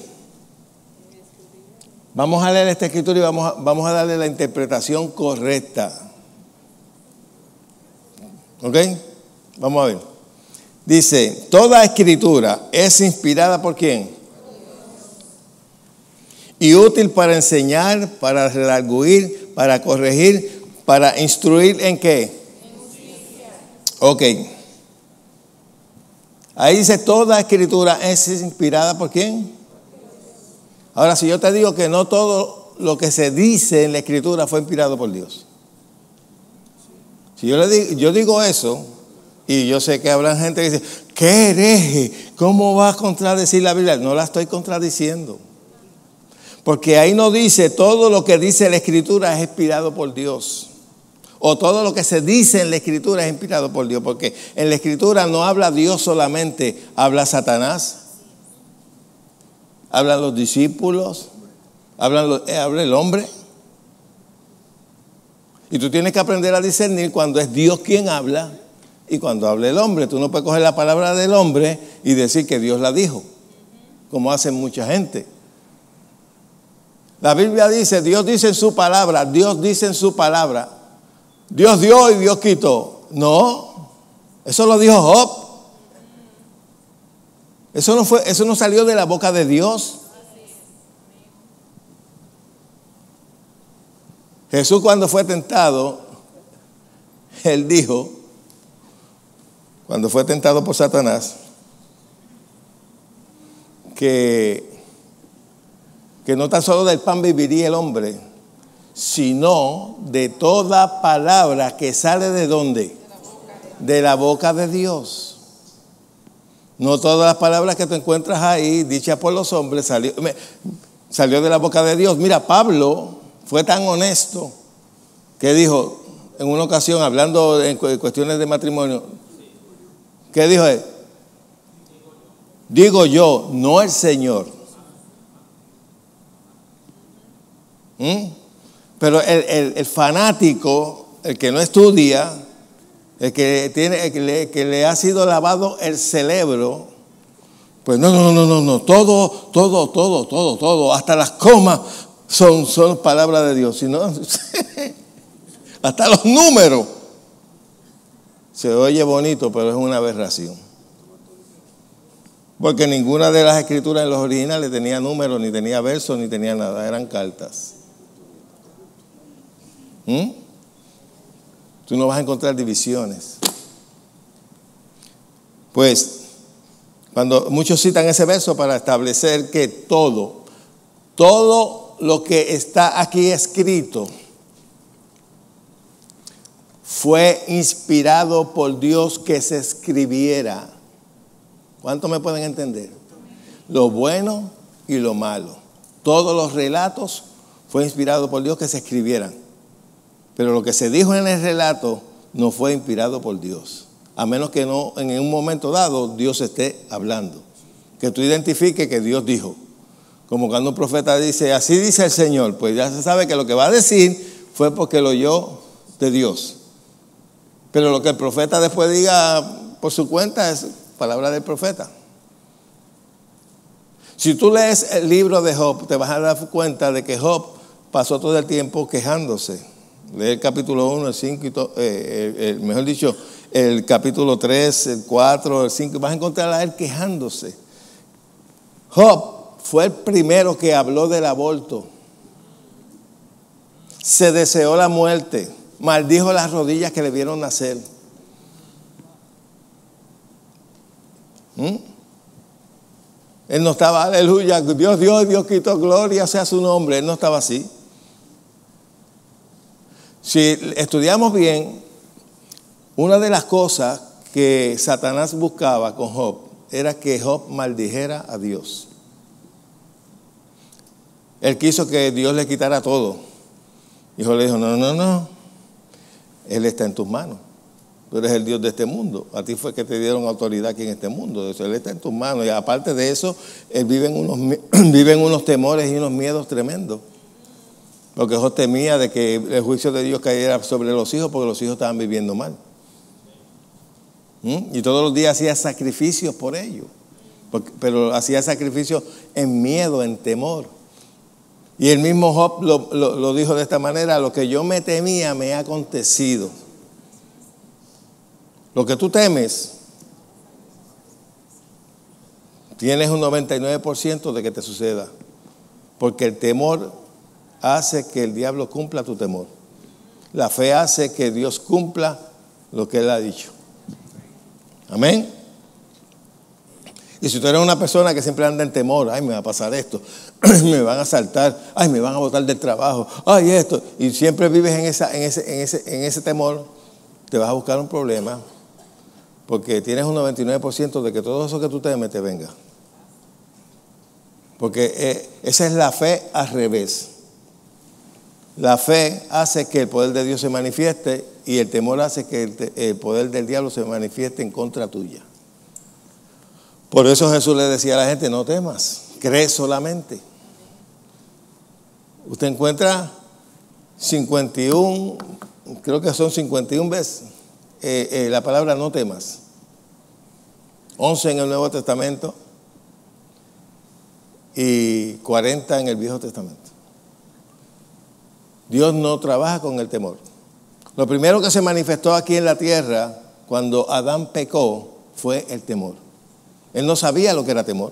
Vamos a leer esta escritura y vamos a darle la interpretación correcta. ¿Ok? Vamos a ver. Dice, toda escritura es inspirada ¿por quién? Y útil para enseñar, para redarguir, para corregir, para instruir ¿en qué? Ok. Ahí dice, toda escritura es inspirada ¿por quién? Ahora, si yo te digo que no todo lo que se dice en la escritura fue inspirado por Dios. Si yo digo eso, y yo sé que habrá gente que dice, ¿qué hereje? ¿Cómo vas a contradecir la Biblia? No la estoy contradiciendo. Porque ahí no dice todo lo que dice la escritura es inspirado por Dios. O todo lo que se dice en la escritura es inspirado por Dios. Porque en la escritura no habla Dios solamente, habla Satanás, hablan los discípulos, habla el hombre. Y tú tienes que aprender a discernir cuando es Dios quien habla y cuando habla el hombre. Tú no puedes coger la palabra del hombre y decir que Dios la dijo, como hacen mucha gente. La Biblia dice, Dios dice en su palabra, Dios dice en su palabra, Dios dio y Dios quitó. No, eso lo dijo Job. Eso no salió de la boca de Dios. Jesús, cuando fue tentado, él dijo, cuando fue tentado por Satanás, que no tan solo del pan viviría el hombre, sino de toda palabra que sale ¿de dónde? De la boca de Dios. No todas las palabras que tú encuentras ahí, dichas por los hombres, salió de la boca de Dios. Mira, Pablo fue tan honesto que dijo en una ocasión, hablando en cuestiones de matrimonio, ¿qué dijo él? Digo yo, no el Señor. Pero el fanático, el que no estudia, el que le ha sido lavado el cerebro, pues no, todo, hasta las comas son palabras de Dios, sino hasta los números. Se oye bonito, pero es una aberración. Porque ninguna de las escrituras en los originales tenía números, ni tenía versos, ni tenía nada, eran cartas. Tú no vas a encontrar divisiones. Pues Cuando muchos citan ese verso para establecer que todo lo que está aquí escrito fue inspirado por Dios que se escribiera. ¿Cuánto me pueden entender? Lo bueno y lo malo. Todos los relatos fue inspirado por Dios que se escribieran. Pero lo que se dijo en el relato no fue inspirado por Dios. A menos que no, en un momento dado, Dios esté hablando. Que tú identifiques que Dios dijo. Como cuando un profeta dice, así dice el Señor, pues ya se sabe que lo que va a decir fue porque lo oyó de Dios. Pero lo que el profeta después diga por su cuenta es palabra del profeta. Si tú lees el libro de Job, te vas a dar cuenta de que Job pasó todo el tiempo quejándose. Lee el capítulo 1, el 5, mejor dicho, el capítulo 3, el 4, el 5, vas a encontrar a él quejándose. Job fue el primero que habló del aborto. Se deseó la muerte. Maldijo las rodillas que le vieron nacer. Él no estaba, aleluya, Dios dio, Dios quitó, gloria sea su nombre. Él no estaba así. Si estudiamos bien, una de las cosas que Satanás buscaba con Job era que Job maldijera a Dios. Él quiso que Dios le quitara todo. Y Job le dijo, no, Él está en tus manos. Tú eres el Dios de este mundo. A ti fue que te dieron autoridad aquí en este mundo. Él está en tus manos. Y aparte de eso, él vive en unos temores y unos miedos tremendos. Porque Job temía de que el juicio de Dios cayera sobre los hijos porque los hijos estaban viviendo mal. Y todos los días hacía sacrificios por ellos. Pero hacía sacrificios en miedo, en temor. Y el mismo Job lo dijo de esta manera, lo que yo me temía me ha acontecido. Lo que tú temes, tienes un 99% de que te suceda. Porque el temor hace que el diablo cumpla tu temor. La fe hace que Dios cumpla lo que Él ha dicho. Amén. Y si tú eres una persona que siempre anda en temor, ay, me va a pasar esto, me van a asaltar, ay, me van a botar del trabajo, ay, esto, y siempre vives en ese temor, te vas a buscar un problema, porque tienes un 99% de que todo eso que tú temes te venga. Porque esa es la fe al revés. La fe hace que el poder de Dios se manifieste y el temor hace que el poder del diablo se manifieste en contra tuya. Por eso Jesús le decía a la gente, no temas, cree solamente. Usted encuentra 51, creo que son 51 veces la palabra no temas. 11 en el Nuevo Testamento y 40 en el Viejo Testamento. Dios no trabaja con el temor. Lo primero que se manifestó aquí en la tierra cuando Adán pecó fue el temor. Él no sabía lo que era temor.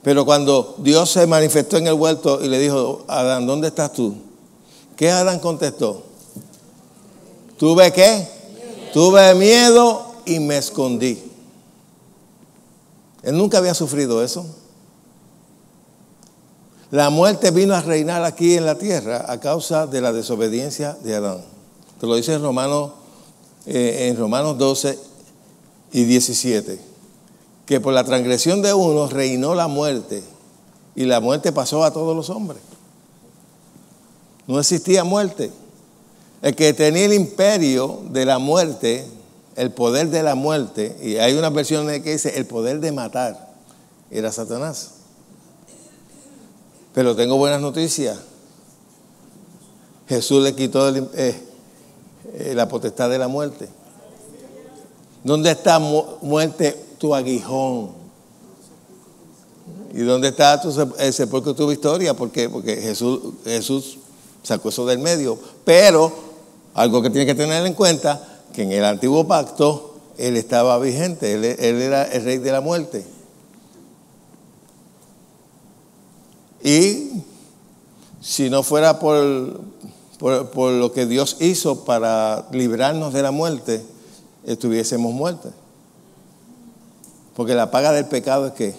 Pero cuando Dios se manifestó en el huerto y le dijo, Adán, ¿dónde estás tú? ¿Qué Adán contestó? ¿Tuve qué? Tuve miedo y me escondí. Él nunca había sufrido eso. La muerte vino a reinar aquí en la tierra a causa de la desobediencia de Adán. Te lo dice en Romanos 12 y 17. Que por la transgresión de uno reinó la muerte y la muerte pasó a todos los hombres. No existía muerte. El que tenía el imperio de la muerte, el poder de la muerte, y hay una versión que dice el poder de matar, era Satanás. Pero tengo buenas noticias. Jesús le quitó la potestad de la muerte. ¿Dónde está muerte tu aguijón? ¿Y dónde está el sepulcro de tu victoria? ¿Por qué? Porque Jesús sacó eso del medio. Pero algo que tiene que tener en cuenta, que en el antiguo pacto Él estaba vigente, Él era el rey de la muerte. Y si no fuera por lo que Dios hizo para librarnos de la muerte, estuviésemos muertos. Porque la paga del pecado es ¿qué?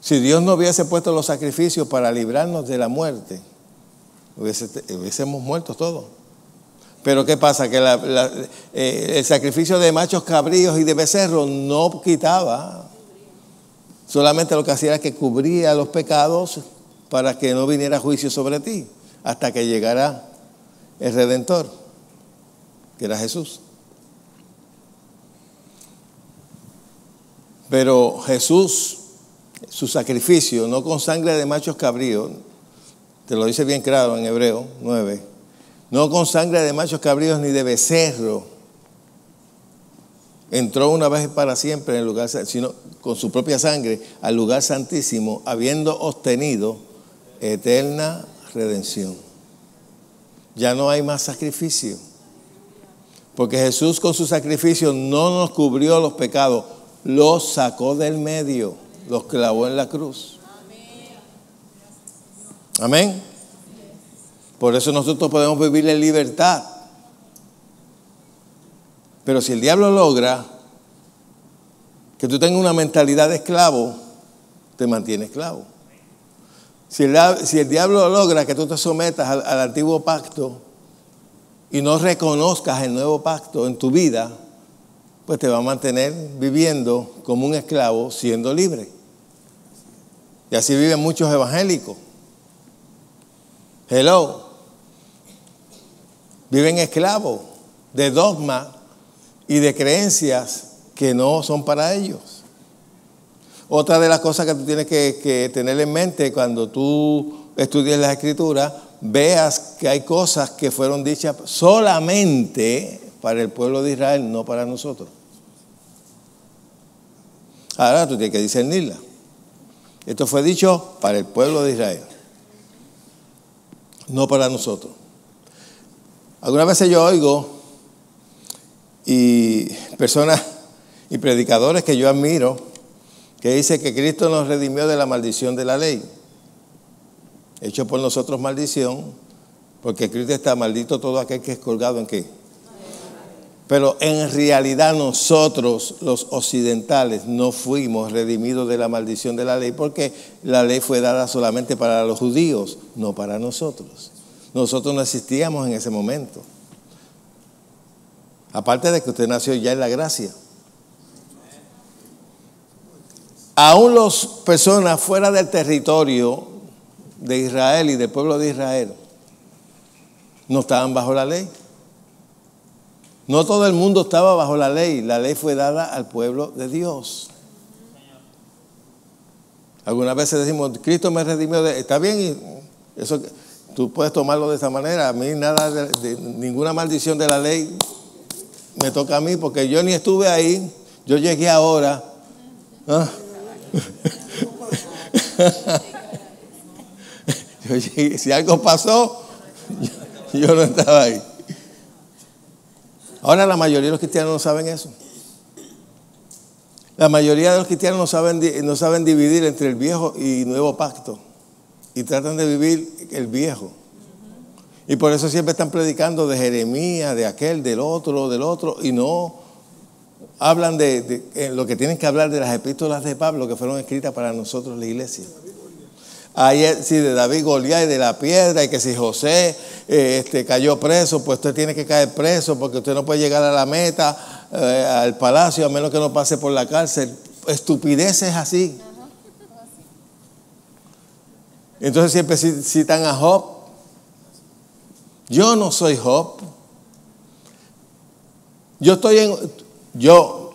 Si Dios no hubiese puesto los sacrificios para librarnos de la muerte, hubiésemos muerto todos. Pero ¿qué pasa? Que el sacrificio de machos cabríos y de becerros no quitaba. Solamente lo que hacía era que cubría los pecados para que no viniera juicio sobre ti, hasta que llegara el Redentor, que era Jesús. Pero Jesús, su sacrificio, no con sangre de machos cabríos, te lo dice bien claro en Hebreo 9, no con sangre de machos cabríos ni de becerro, entró una vez para siempre en el lugar, sino con su propia sangre al lugar santísimo, habiendo obtenido eterna redención. Ya no hay más sacrificio, porque Jesús con su sacrificio no nos cubrió los pecados, los sacó del medio, los clavó en la cruz. Amén. Por eso nosotros podemos vivir en libertad. Pero si el diablo logra que tú tengas una mentalidad de esclavo, te mantiene esclavo. Si el diablo logra que tú te sometas al antiguo pacto y no reconozcas el nuevo pacto en tu vida, pues te va a mantener viviendo como un esclavo siendo libre. Y así viven muchos evangélicos. Hello. Viven esclavos de dogma y de creencias que no son para ellos. Otra de las cosas que tú tienes que tener en mente cuando tú estudies las Escrituras, veas que hay cosas que fueron dichas solamente para el pueblo de Israel, no para nosotros. Ahora tú tienes que discernirla. Esto fue dicho para el pueblo de Israel, no para nosotros. Algunas veces yo oigo y personas y predicadores que yo admiro que dicen que Cristo nos redimió de la maldición de la ley. Hecho por nosotros maldición, porque Cristo está maldito todo aquel que es colgado en qué. Pero en realidad nosotros, los occidentales, no fuimos redimidos de la maldición de la ley, porque la ley fue dada solamente para los judíos, no para nosotros. Nosotros no existíamos en ese momento. Aparte de que usted nació ya en la gracia. Aún las personas fuera del territorio de Israel y del pueblo de Israel no estaban bajo la ley. No todo el mundo estaba bajo la ley fue dada al pueblo de Dios. Algunas veces decimos, Cristo me redimió de... Está bien, y eso tú puedes tomarlo de esa manera. A mí nada de ninguna maldición de la ley me toca a mí, porque yo ni estuve ahí, yo llegué ahora. ¿Ah? Yo llegué, si algo pasó, yo no estaba ahí. Ahora la mayoría de los cristianos no saben eso. La mayoría de los cristianos no saben dividir entre el viejo y nuevo pacto. Y tratan de vivir el viejo. Y por eso siempre están predicando de Jeremías, de aquel, del otro. Y no hablan de lo que tienen que hablar de las epístolas de Pablo que fueron escritas para nosotros, la iglesia. Ayer, sí, de David, Goliat y de la piedra, y que si José cayó preso, pues usted tiene que caer preso, porque usted no puede llegar a la meta, al palacio, a menos que no pase por la cárcel. Estupideces así. Entonces siempre citan a Job. Yo no soy Job. Yo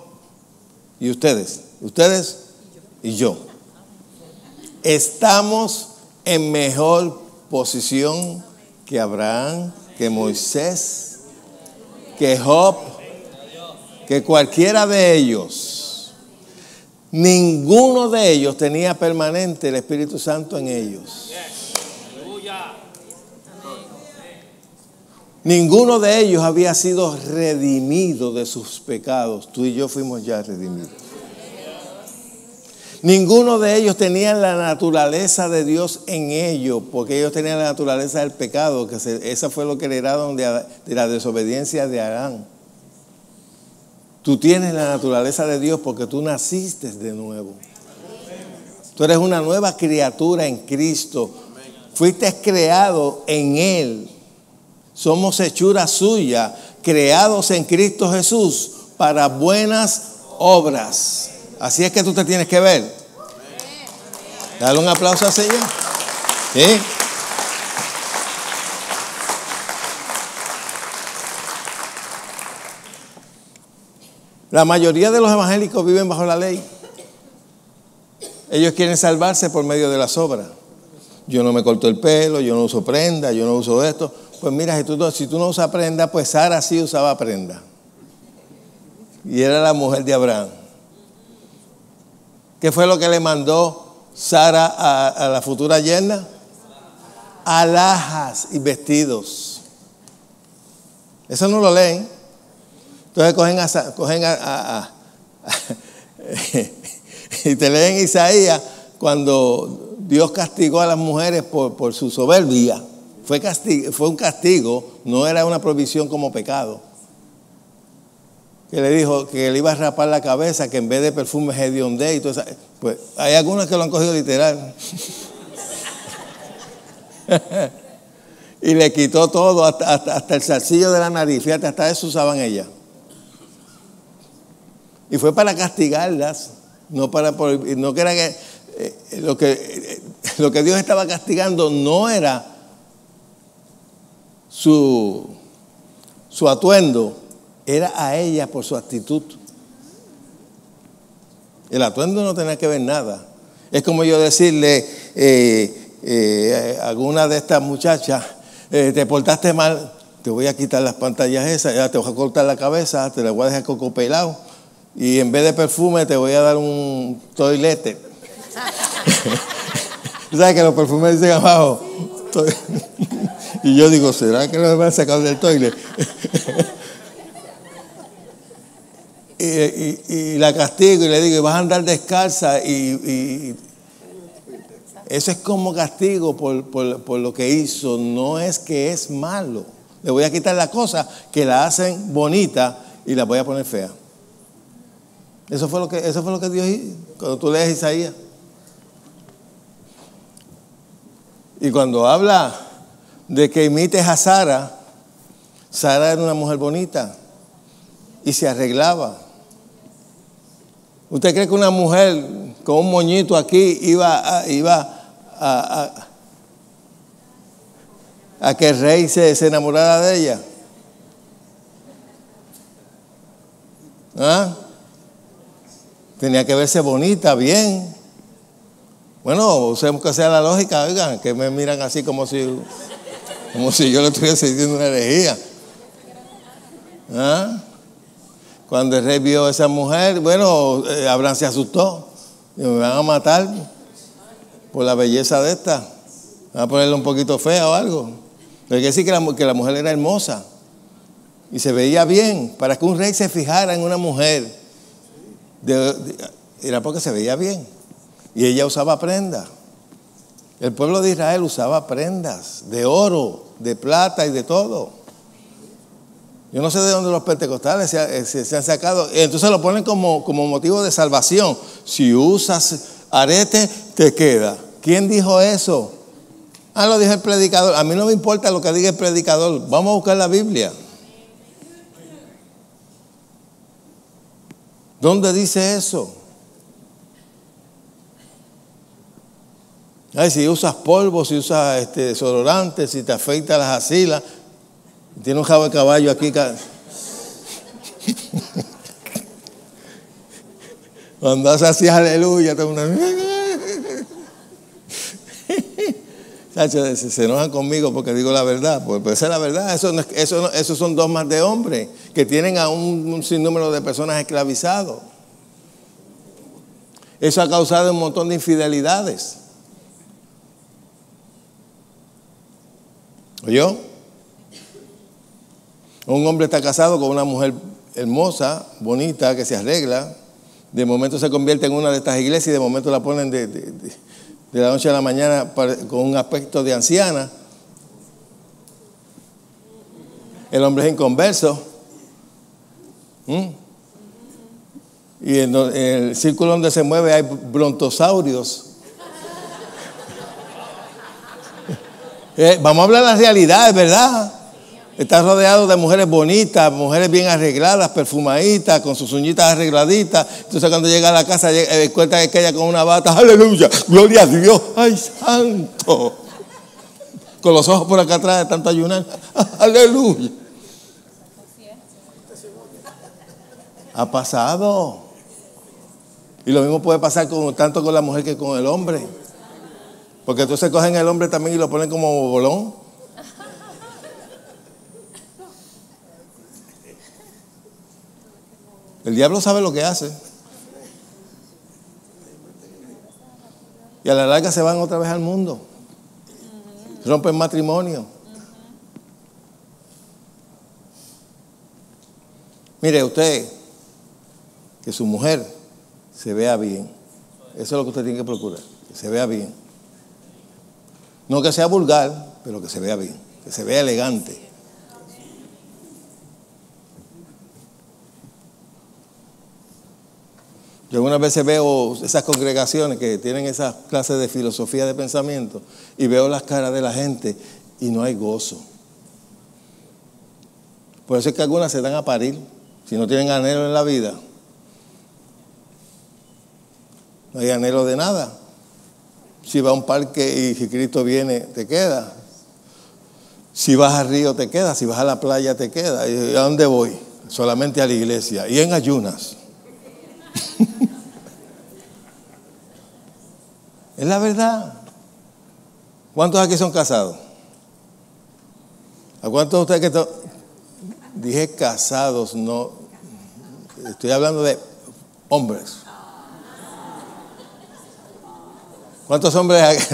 y ustedes y yo. Estamos en mejor posición que Abraham, que Moisés, que Job, que cualquiera de ellos. Ninguno de ellos tenía permanente el Espíritu Santo en ellos. Ninguno de ellos había sido redimido de sus pecados. Tú y yo fuimos ya redimidos. Ninguno de ellos tenía la naturaleza de Dios en ellos, porque ellos tenían la naturaleza del pecado, esa fue lo que heredaron de la desobediencia de Adán. Tú tienes la naturaleza de Dios porque tú naciste de nuevo. Tú eres una nueva criatura en Cristo. Fuiste creado en Él. Somos hechura suya, creados en Cristo Jesús para buenas obras. Así es que tú te tienes que ver. Dale un aplauso al Señor. ¿Sí? La mayoría de los evangélicos viven bajo la ley. Ellos quieren salvarse por medio de las obras. Yo no me corto el pelo, yo no uso prenda, yo no uso esto. Pues mira, si tú no usas prenda, pues Sara sí usaba prenda. Y era la mujer de Abraham. ¿Qué fue lo que le mandó Sara a la futura yerna? Alhajas y vestidos. Eso no lo leen. Entonces cogen y te leen Isaías cuando Dios castigó a las mujeres por su soberbia. Fue un castigo, no era una provisión como pecado. Que le dijo que le iba a rapar la cabeza, que en vez de perfume hedionde y todo eso. Pues hay algunos que lo han cogido literal. Y le quitó todo, hasta el zarcillo de la nariz. Fíjate, hasta eso usaban ellas. Y fue para castigarlas, no que era que lo que Dios estaba castigando no era su atuendo, era a ella por su actitud. El atuendo no tenía que ver nada. Es como yo decirle a alguna de estas muchachas, te portaste mal, te voy a quitar las pantallas esas, ya te voy a cortar la cabeza, te la voy a dejar coco pelado. Y en vez de perfume te voy a dar un toilete. ¿Sabes que los perfumes dicen abajo? Y yo digo, ¿será que los van a sacar del toilet? y la castigo y le digo, vas a andar descalza. Y eso es como castigo por lo que hizo. No es que es malo. Le voy a quitar la cosa que la hacen bonita y la voy a poner fea. Eso fue lo que Dios hizo cuando tú lees Isaías. Y cuando habla de que imites a Sara, Sara era una mujer bonita y se arreglaba. ¿Usted cree que una mujer con un moñito aquí iba a que el rey se enamorara de ella? ¿Ah? Tenía que verse bonita, bien. Bueno, usemos que sea la lógica, oigan, que me miran así como si yo le estuviese diciendo una herejía. ¿Ah? Cuando el rey vio a esa mujer, bueno, Abraham se asustó. Y me van a matar por la belleza de esta. Van a ponerle un poquito fea o algo. Pero hay que decir que la mujer era hermosa y se veía bien. Para que un rey se fijara en una mujer, era porque se veía bien. Y ella usaba prendas. El pueblo de Israel usaba prendas de oro, de plata y de todo. Yo no sé de dónde los pentecostales se han sacado. Entonces lo ponen como motivo de salvación. Si usas arete, te queda. ¿Quién dijo eso? Lo dijo el predicador. A mí no me importa lo que diga el predicador. Vamos a buscar la Biblia. ¿Dónde dice eso? Si usas polvo, si usas desodorante, si te afeitas las axilas, tiene un jabo de caballo aquí. Cuando haces así, aleluya, todo una... Se enojan conmigo porque digo la verdad. Pues esa es la verdad. Esos son dogmas de hombres que tienen a un sinnúmero de personas esclavizados. Eso ha causado un montón de infidelidades. ¿Oyó? Un hombre está casado con una mujer hermosa, bonita, que se arregla. De momento se convierte en una de estas iglesias y de momento la ponen de la noche a la mañana con un aspecto de anciana. El hombre es inconverso. Y en el círculo donde se mueve hay brontosaurios. Vamos a hablar de las realidades, ¿verdad? Está rodeado de mujeres bonitas, mujeres bien arregladas, perfumaditas, con sus uñitas arregladitas. Entonces cuando llega a la casa, cuenta que ella con una bata, aleluya, gloria a Dios, ay santo. Con los ojos por acá atrás de tanto ayunar, aleluya. Ha pasado. Y lo mismo puede pasar tanto con la mujer que con el hombre. Porque entonces cogen el hombre también y lo ponen como bolón. El diablo sabe lo que hace. Y a la larga se van otra vez al mundo. Rompen matrimonio. Mire usted, que su mujer se vea bien. Eso es lo que usted tiene que procurar, que se vea bien. No que sea vulgar, pero que se vea bien, que se vea elegante. Yo algunas veces veo esas congregaciones que tienen esas clases de filosofía de pensamiento y veo las caras de la gente y no hay gozo. Por eso es que algunas se dan a parir, si no tienen anhelo en la vida. No hay anhelo de nada. Si vas a un parque y si Cristo viene, te queda. Si vas al río, te queda. Si vas a la playa, te queda. ¿Y a dónde voy? Solamente a la iglesia y en ayunas. Es la verdad. ¿Cuántos aquí son casados? ¿A cuántos de ustedes dije casados? No, estoy hablando de hombres. ¿Cuántos hombres?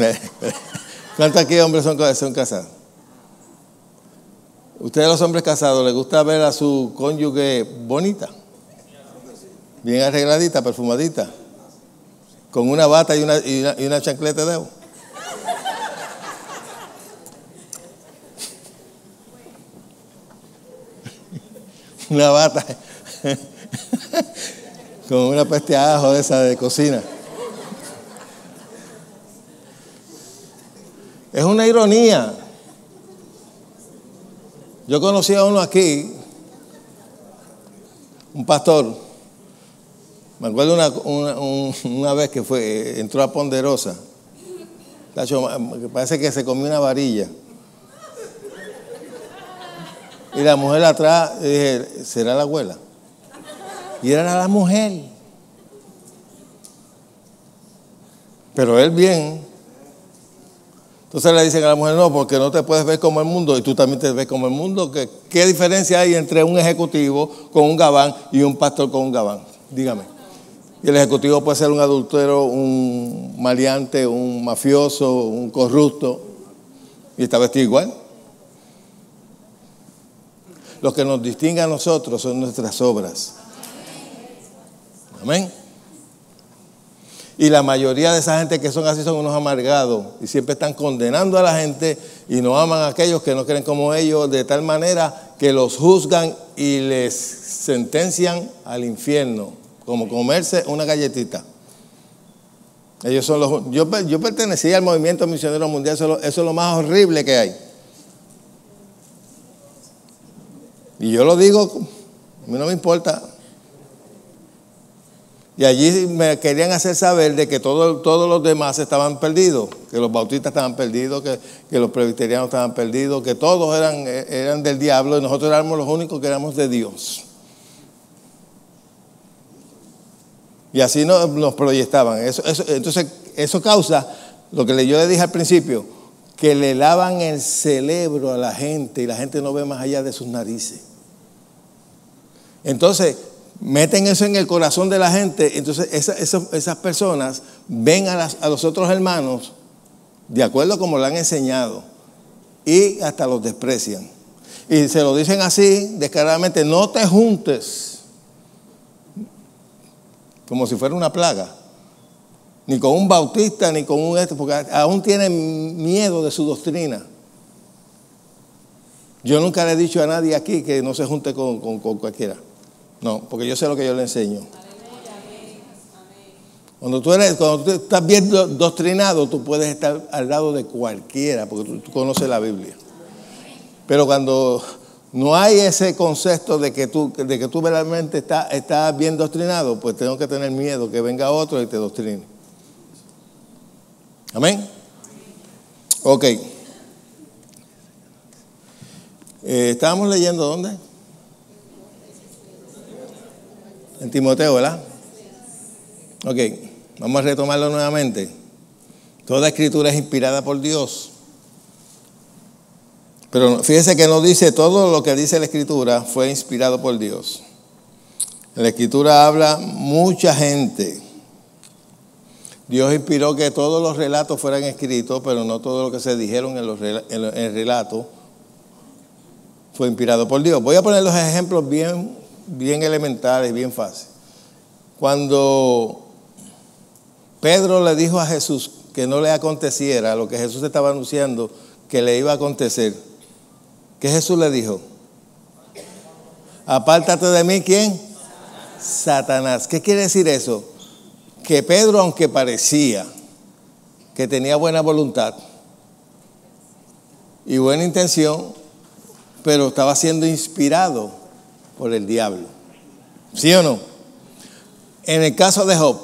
¿Cuántos aquí hombres son casados? ¿Ustedes los hombres casados les gusta ver a su cónyuge bonita? Bien arregladita, perfumadita, con una bata y una chancleta de dedo. Una bata con una peste de ajo de esa de cocina. Es una ironía. Yo conocí a uno aquí, un pastor. Me acuerdo una vez que entró a Ponderosa. Parece que se comió una varilla. Y la mujer atrás, dije, ¿será la abuela? Y era la mujer. Pero él bien. Entonces le dicen a la mujer, no, porque no te puedes ver como el mundo y tú también te ves como el mundo. ¿Qué diferencia hay entre un ejecutivo con un gabán y un pastor con un gabán? Dígame. Y el ejecutivo puede ser un adúltero, un maleante, un mafioso, un corrupto y está vestido igual. Lo que nos distingue a nosotros son nuestras obras. Amén. Y la mayoría de esa gente que son así son unos amargados y siempre están condenando a la gente y no aman a aquellos que no creen como ellos, de tal manera que los juzgan y les sentencian al infierno, como comerse una galletita. Ellos son los. Yo pertenecía al movimiento misionero mundial, eso es lo más horrible que hay. Y yo lo digo, a mí no me importa. Y allí me querían hacer saber de que todos los demás estaban perdidos, que los bautistas estaban perdidos, que los presbiterianos estaban perdidos, que todos eran del diablo y nosotros éramos los únicos que éramos de Dios. Y así nos proyectaban. Entonces, eso causa lo que yo le dije al principio, que le lavan el cerebro a la gente y la gente no ve más allá de sus narices. Entonces, meten eso en el corazón de la gente, entonces esas personas ven a los otros hermanos de acuerdo como lo han enseñado y hasta los desprecian. Y se lo dicen así, descaradamente, no te juntes, como si fuera una plaga, ni con un bautista, ni con un porque aún tienen miedo de su doctrina. Yo nunca le he dicho a nadie aquí que no se junte con cualquiera. No, porque yo sé lo que yo le enseño. Cuando tú estás bien doctrinado, tú puedes estar al lado de cualquiera, porque tú conoces la Biblia. Pero cuando no hay ese concepto de que tú verdaderamente estás bien doctrinado, pues tengo que tener miedo que venga otro y te doctrine. Amén. Ok. Estábamos leyendo ¿dónde? En Timoteo, ¿verdad? Ok, vamos a retomarlo nuevamente. Toda escritura es inspirada por Dios. Pero fíjese que no dice todo lo que dice la escritura fue inspirado por Dios. En la escritura habla mucha gente. Dios inspiró que todos los relatos fueran escritos, pero no todo lo que se dijeron en el relato fue inspirado por Dios. Voy a poner los ejemplos bien elementales, bien fáciles. Cuando Pedro le dijo a Jesús que no le aconteciera lo que Jesús estaba anunciando que le iba a acontecer, ¿qué Jesús le dijo? Apártate de mí, ¿quién? Satanás. ¿Qué quiere decir eso? Que Pedro, aunque parecía que tenía buena voluntad y buena intención, pero estaba siendo inspirado por el diablo. ¿Sí o no? En el caso de Job,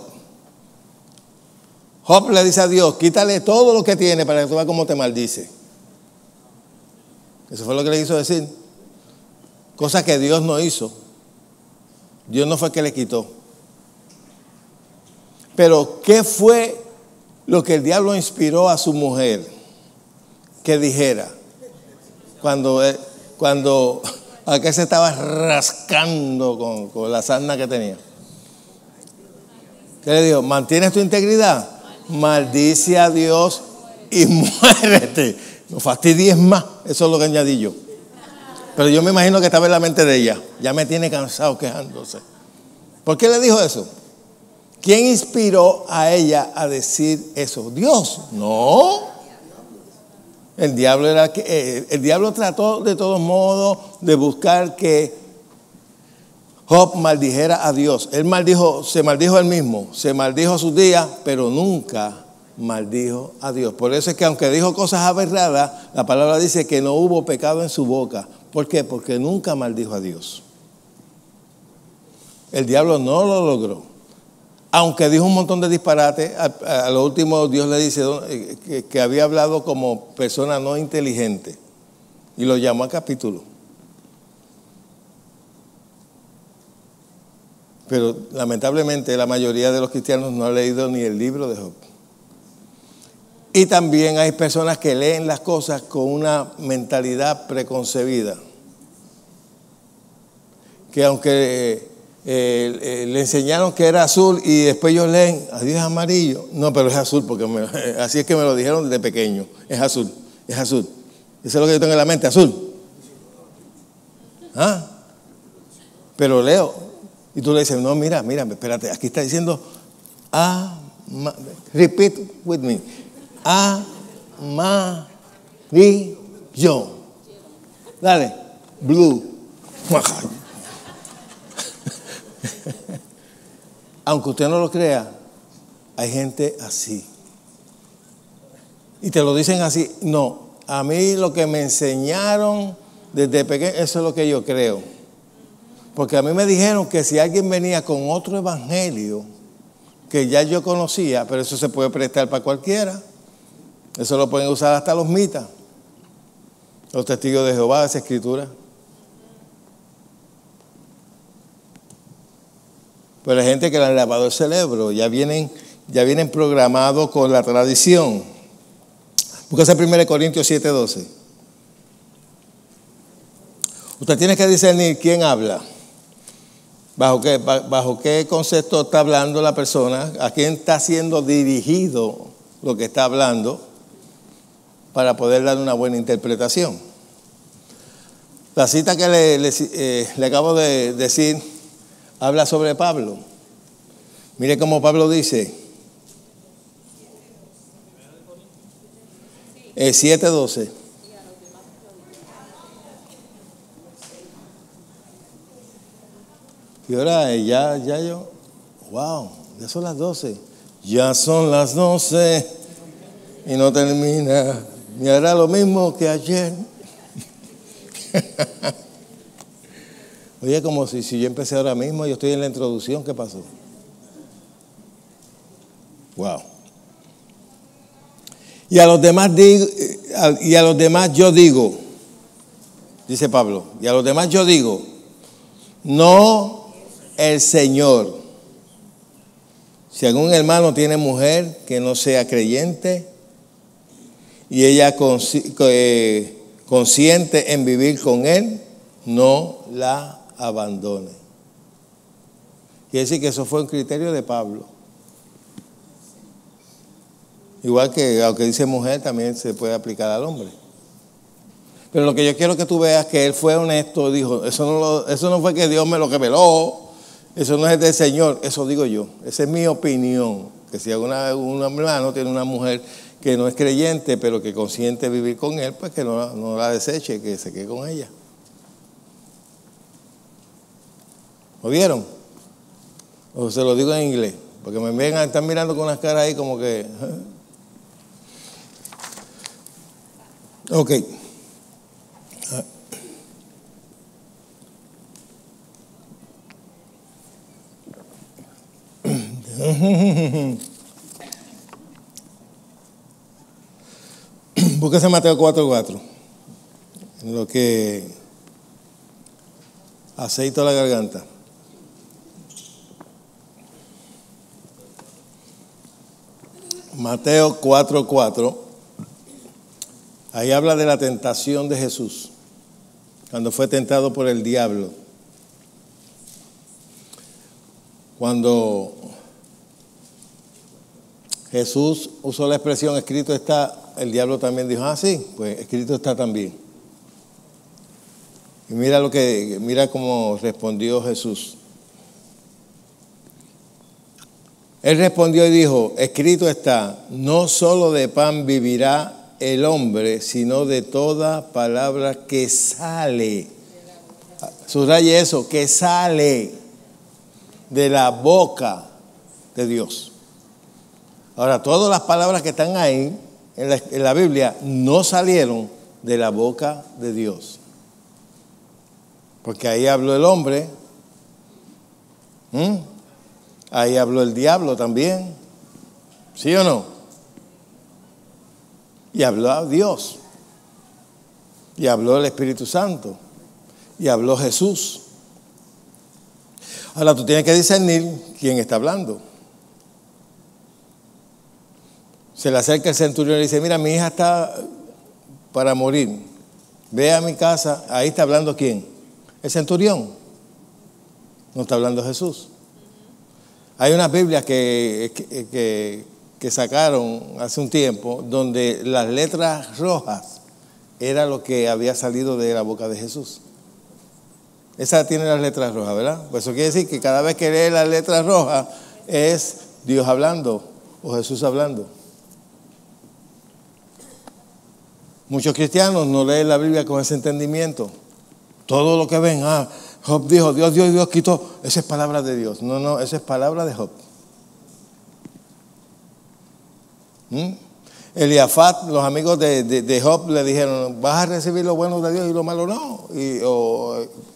Job le dice a Dios, quítale todo lo que tiene para que tú veas cómo te maldice. Eso fue lo que le hizo decir. Cosa que Dios no hizo. Dios no fue el que le quitó. Pero ¿qué fue lo que el diablo inspiró a su mujer que dijera cuando aquel se estaba rascando con la sarna que tenía? ¿Qué le dijo? ¿Mantienes tu integridad? Maldice a Dios y muérete. No fastidies más. Eso es lo que añadí yo. Pero yo me imagino que estaba en la mente de ella. Ya me tiene cansado quejándose. ¿Por qué le dijo eso? ¿Quién inspiró a ella a decir eso? ¿Dios? No. El diablo trató de todos modos de buscar que Job maldijera a Dios. Se maldijo él mismo, se maldijo sus días, pero nunca maldijo a Dios. Por eso es que aunque dijo cosas aberradas, la palabra dice que no hubo pecado en su boca. ¿Por qué? Porque nunca maldijo a Dios. El diablo no lo logró. Aunque dijo un montón de disparates, a lo último Dios le dice que había hablado como persona no inteligente y lo llamó a capítulo. Pero lamentablemente la mayoría de los cristianos no ha leído ni el libro de Job. Y también hay personas que leen las cosas con una mentalidad preconcebida. Que aunque le enseñaron que era azul y después ellos leen, adiós es amarillo. No, pero es azul porque así es que me lo dijeron desde pequeño. Es azul, es azul. Eso es lo que yo tengo en la mente, azul. ¿Ah? Pero leo. Y tú le dices, no, mira, espérate, aquí está diciendo, repeat with me, amarillo. Dale, blue. Aunque usted no lo crea, hay gente así. Y te lo dicen así, no, a mí lo que me enseñaron desde pequeño, eso es lo que yo creo. Porque a mí me dijeron que si alguien venía con otro evangelio que ya yo conocía, pero eso se puede prestar para cualquiera. Eso lo pueden usar hasta los mitas, los testigos de Jehová, esa escritura. Pero hay gente que le han lavado el cerebro, ya vienen programados con la tradición. Búsquese 1 Corintios 7:12. Usted tiene que discernir quién habla. ¿Bajo qué concepto está hablando la persona? ¿A quién está siendo dirigido lo que está hablando? Para poder dar una buena interpretación. La cita que le acabo de decir habla sobre Pablo. Mire cómo Pablo dice. 7:12. Y ahora ya yo, wow, ya son las 12. Ya son las 12 y no termina. Me hará lo mismo que ayer. Oye, como si yo empecé ahora mismo, yo estoy en la introducción, ¿qué pasó? Wow. Y a los demás yo digo, dice Pablo, y a los demás yo digo, no el Señor. Si algún hermano tiene mujer que no sea creyente y ella consiente en vivir con él, no la abandone. Quiere decir que eso fue un criterio de Pablo. Igual que, aunque dice mujer, también se puede aplicar al hombre. Pero lo que yo quiero que tú veas es que él fue honesto, dijo, eso no fue que Dios me lo reveló, eso no es del Señor, eso digo yo. Esa es mi opinión, que si un hermano tiene una mujer que no es creyente, pero que consiente vivir con él, pues que no la deseche, que se quede con ella. ¿Lo vieron? O se lo digo en inglés, porque me ven, están mirando con las caras ahí como que... Ok. Búsquese Mateo 4:4. En lo que aceito la garganta. Mateo 4:4. Ahí habla de la tentación de Jesús, cuando fue tentado por el diablo. Cuando Jesús usó la expresión escrito está, el diablo también dijo, sí, pues escrito está también. Y mira cómo respondió Jesús. Él respondió y dijo, escrito está, no solo de pan vivirá el hombre, sino de toda palabra que sale. Subraye eso, que sale de la boca de Dios. Ahora, todas las palabras que están ahí en la Biblia no salieron de la boca de Dios. Porque ahí habló el hombre, ahí habló el diablo también, ¿sí o no? Y habló a Dios, y habló el Espíritu Santo, y habló Jesús. Ahora tú tienes que discernir quién está hablando. Se le acerca el centurión y dice, mira, mi hija está para morir. Ve a mi casa, ahí está hablando ¿quién? El centurión. No está hablando Jesús. Hay unas Biblias que sacaron hace un tiempo donde las letras rojas era lo que había salido de la boca de Jesús. Esa tiene las letras rojas, ¿verdad? Pues eso quiere decir que cada vez que lee las letras rojas es Dios hablando o Jesús hablando. Muchos cristianos no leen la Biblia con ese entendimiento. Todo lo que ven, Job dijo, Dios quitó. Esa es palabra de Dios. No, esa es palabra de Job. Eliafat, los amigos de Job le dijeron, vas a recibir lo bueno de Dios y lo malo no.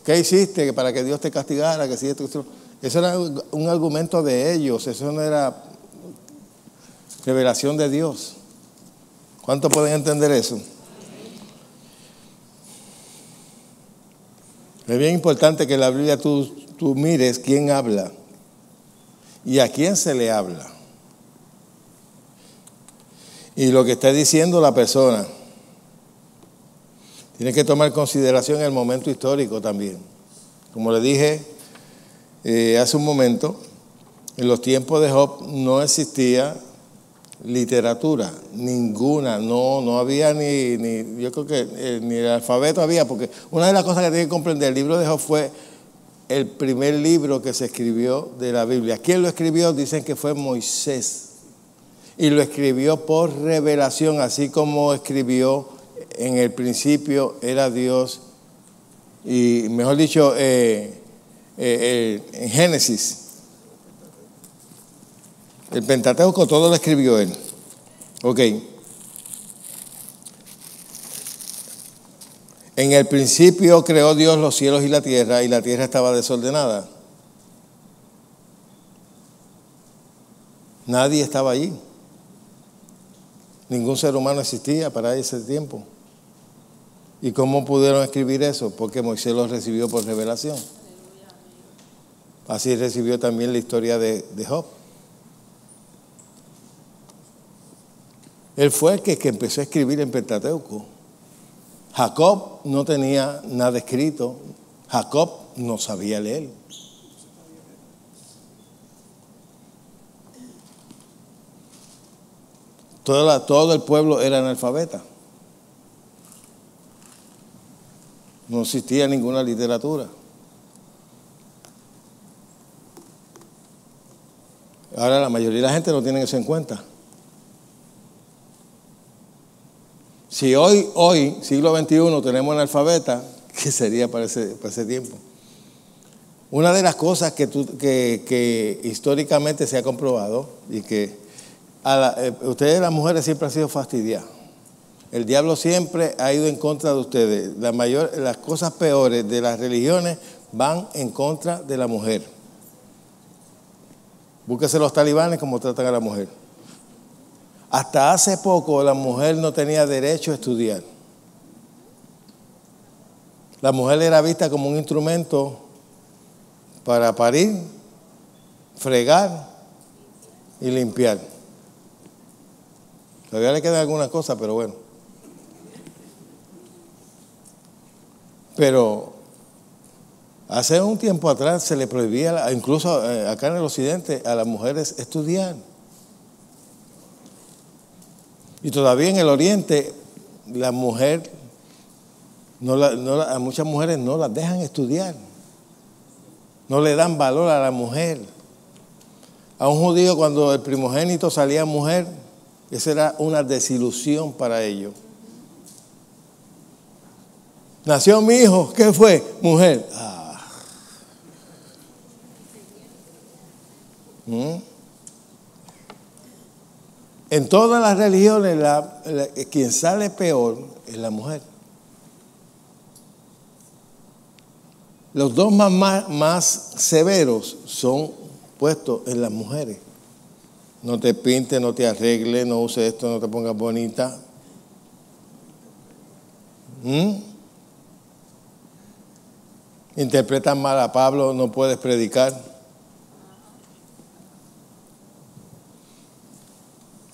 ¿Qué hiciste para que Dios te castigara? Que si esto. Eso era un argumento de ellos, eso no era revelación de Dios. ¿Cuántos pueden entender eso? Es bien importante que en la Biblia tú mires quién habla y a quién se le habla. Y lo que está diciendo la persona. Tienes que tomar en consideración el momento histórico también. Como le dije hace un momento, en los tiempos de Job no existía literatura, ninguna, no había ni yo creo que ni el alfabeto había, porque una de las cosas que tiene que comprender, el libro de Job fue el primer libro que se escribió de la Biblia. ¿Quién lo escribió? Dicen que fue Moisés. Y lo escribió por revelación, así como escribió en el principio era Dios. Y mejor dicho, en Génesis. El Pentateuco todo lo escribió él. Ok. En el principio creó Dios los cielos y la tierra estaba desordenada. Nadie estaba allí. Ningún ser humano existía para ese tiempo. ¿Y cómo pudieron escribir eso? Porque Moisés los recibió por revelación. Así recibió también la historia de Job. Él fue el que empezó a escribir en Pentateuco. Jacob no tenía nada escrito. Jacob no sabía leer. Todo el pueblo era analfabeta. No existía ninguna literatura. Ahora la mayoría de la gente no tiene eso en cuenta. Si hoy, siglo XXI, tenemos analfabeta, ¿qué sería para ese tiempo? Una de las cosas que históricamente se ha comprobado y que ustedes las mujeres siempre han sido fastidiadas. El diablo siempre ha ido en contra de ustedes. Las cosas peores de las religiones van en contra de la mujer. Búsquese los talibanes como tratan a la mujer. Hasta hace poco la mujer no tenía derecho a estudiar. La mujer era vista como un instrumento para parir, fregar y limpiar. Todavía le quedan algunas cosas, pero bueno. Pero hace un tiempo atrás se le prohibía, incluso acá en el occidente, a las mujeres estudiar. Y todavía en el oriente, la mujer, a muchas mujeres no las dejan estudiar. No le dan valor a la mujer. A un judío, cuando el primogénito salía mujer, esa era una desilusión para ellos. Nació mi hijo, ¿qué fue? Mujer. En todas las religiones, quien sale peor es la mujer. Los dos más severos son puestos en las mujeres. No te pintes, no te arregles, no uses esto, no te pongas bonita. Interpretan mal a Pablo, no puedes predicar.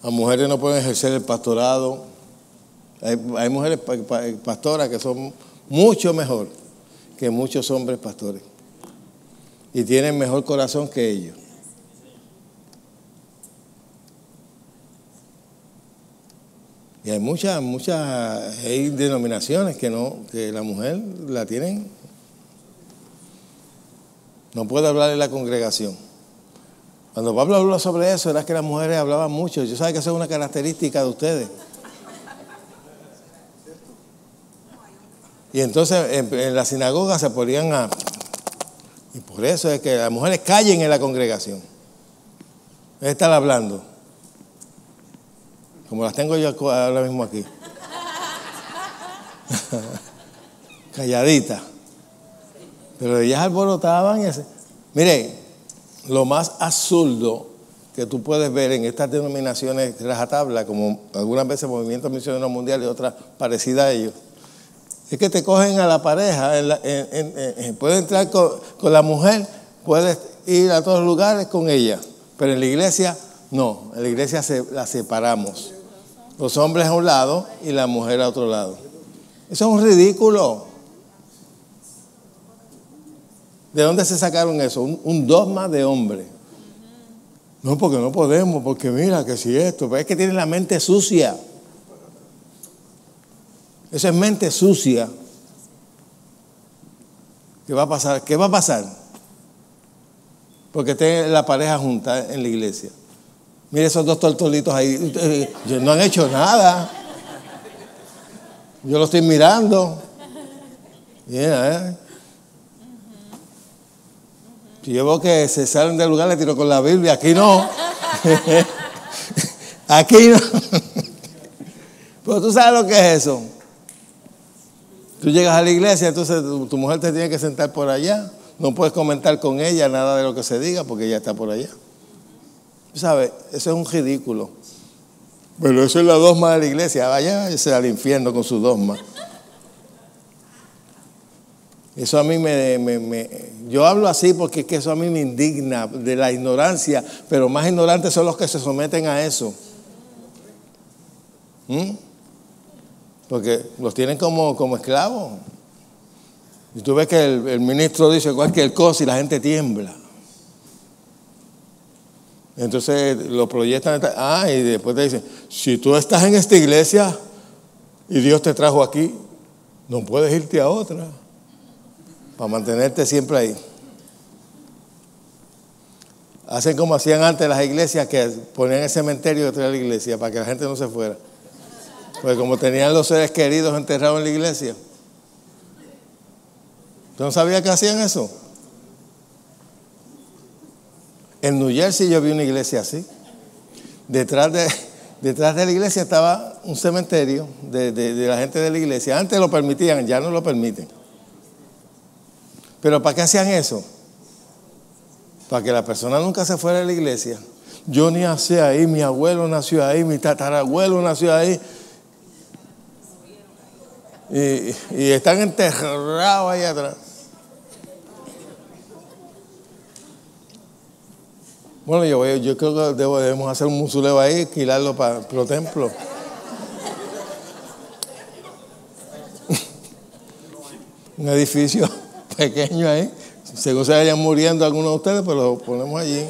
Las mujeres no pueden ejercer el pastorado. Hay mujeres pastoras que son mucho mejor que muchos hombres pastores. Y tienen mejor corazón que ellos. Y hay muchas hay denominaciones que la mujer la tienen. No puede hablar en la congregación. Cuando Pablo habló sobre eso, era que las mujeres hablaban mucho. Yo sé que eso es una característica de ustedes. Y entonces en la sinagoga se ponían a... Y por eso es que las mujeres callen en la congregación. Están hablando. Como las tengo yo ahora mismo aquí. Calladita. Pero ellas alborotaban y así. Mire, lo más absurdo que tú puedes ver en estas denominaciones rajatabla, como algunas veces Movimiento Misionero Mundial y otras parecidas a ellos, es que te cogen a la pareja, puedes entrar con la mujer, puedes ir a todos los lugares con ella, pero en la iglesia no, en la iglesia la separamos. Los hombres a un lado y la mujer a otro lado. Eso es un ridículo. ¿De dónde se sacaron eso? Un dogma de hombre. No, porque no podemos, porque mira que si esto, pero es que tienen la mente sucia. Eso es mente sucia. ¿Qué va a pasar? ¿Qué va a pasar? Porque esté la pareja junta en la iglesia. Mire esos dos tortolitos ahí. No han hecho nada. Yo lo estoy mirando. Si yo veo que se salen del lugar, le tiro con la Biblia. Aquí no. Aquí no. Pero tú sabes lo que es eso. Tú llegas a la iglesia, entonces tu mujer te tiene que sentar por allá. No puedes comentar con ella nada de lo que se diga porque ella está por allá. Tú sabes, eso es un ridículo. Pero eso es la dogma de la iglesia. Vaya al infierno con su dogma. Eso a mí yo hablo así porque es que eso a mí me indigna de la ignorancia, pero más ignorantes son los que se someten a eso. Porque los tienen como esclavos. Y tú ves que el ministro dice cualquier cosa y la gente tiembla. Entonces lo proyectan. Y después te dicen, si tú estás en esta iglesia y Dios te trajo aquí, no puedes irte a otra. Para mantenerte siempre ahí. Hacen como hacían antes las iglesias, que ponían el cementerio detrás de la iglesia para que la gente no se fuera. Porque como tenían los seres queridos enterrados en la iglesia. ¿Tú no sabías que hacían eso? En New Jersey yo vi una iglesia así. Detrás de la iglesia estaba un cementerio de la gente de la iglesia. Antes lo permitían, ya no lo permiten. ¿Pero para qué hacían eso? Para que la persona nunca se fuera de la iglesia. Yo ni nací ahí, mi abuelo nació ahí, mi tatarabuelo nació ahí. Y están enterrados ahí atrás. Bueno, yo creo que debemos hacer un mausoleo ahí, alquilarlo para el templo. Un edificio pequeño ahí. Según se vayan muriendo algunos de ustedes, pues lo ponemos allí.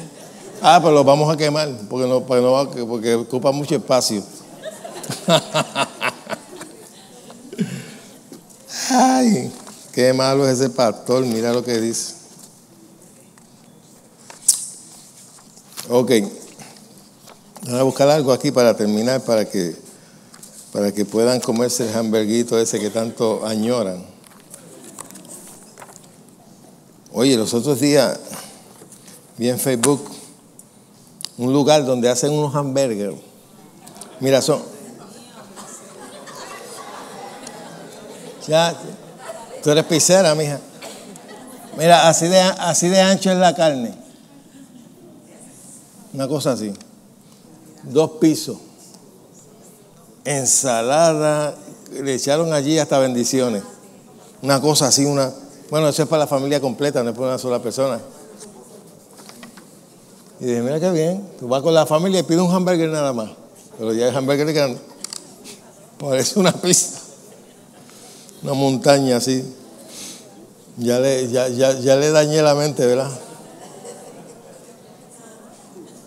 Pero los vamos a quemar, porque ocupa mucho espacio. Ay, qué malo es ese pastor, mira lo que dice. Ok, voy a buscar algo aquí para terminar, para que puedan comerse el hamburguito ese que tanto añoran. Oye, los otros días vi en Facebook un lugar donde hacen unos hamburgues. Mira, ya, tú eres pizzera, mija. Mira, así de ancho es la carne. Una cosa así. 2 pisos. Ensalada. Le echaron allí hasta bendiciones. Una cosa así, bueno, eso es para la familia completa, no es para una sola persona. Y dije, mira qué bien. Tú vas con la familia y pides un hamburger nada más. Pero ya el hamburger es grande. Parece una pizza. Una montaña así. Ya le dañé la mente, ¿verdad?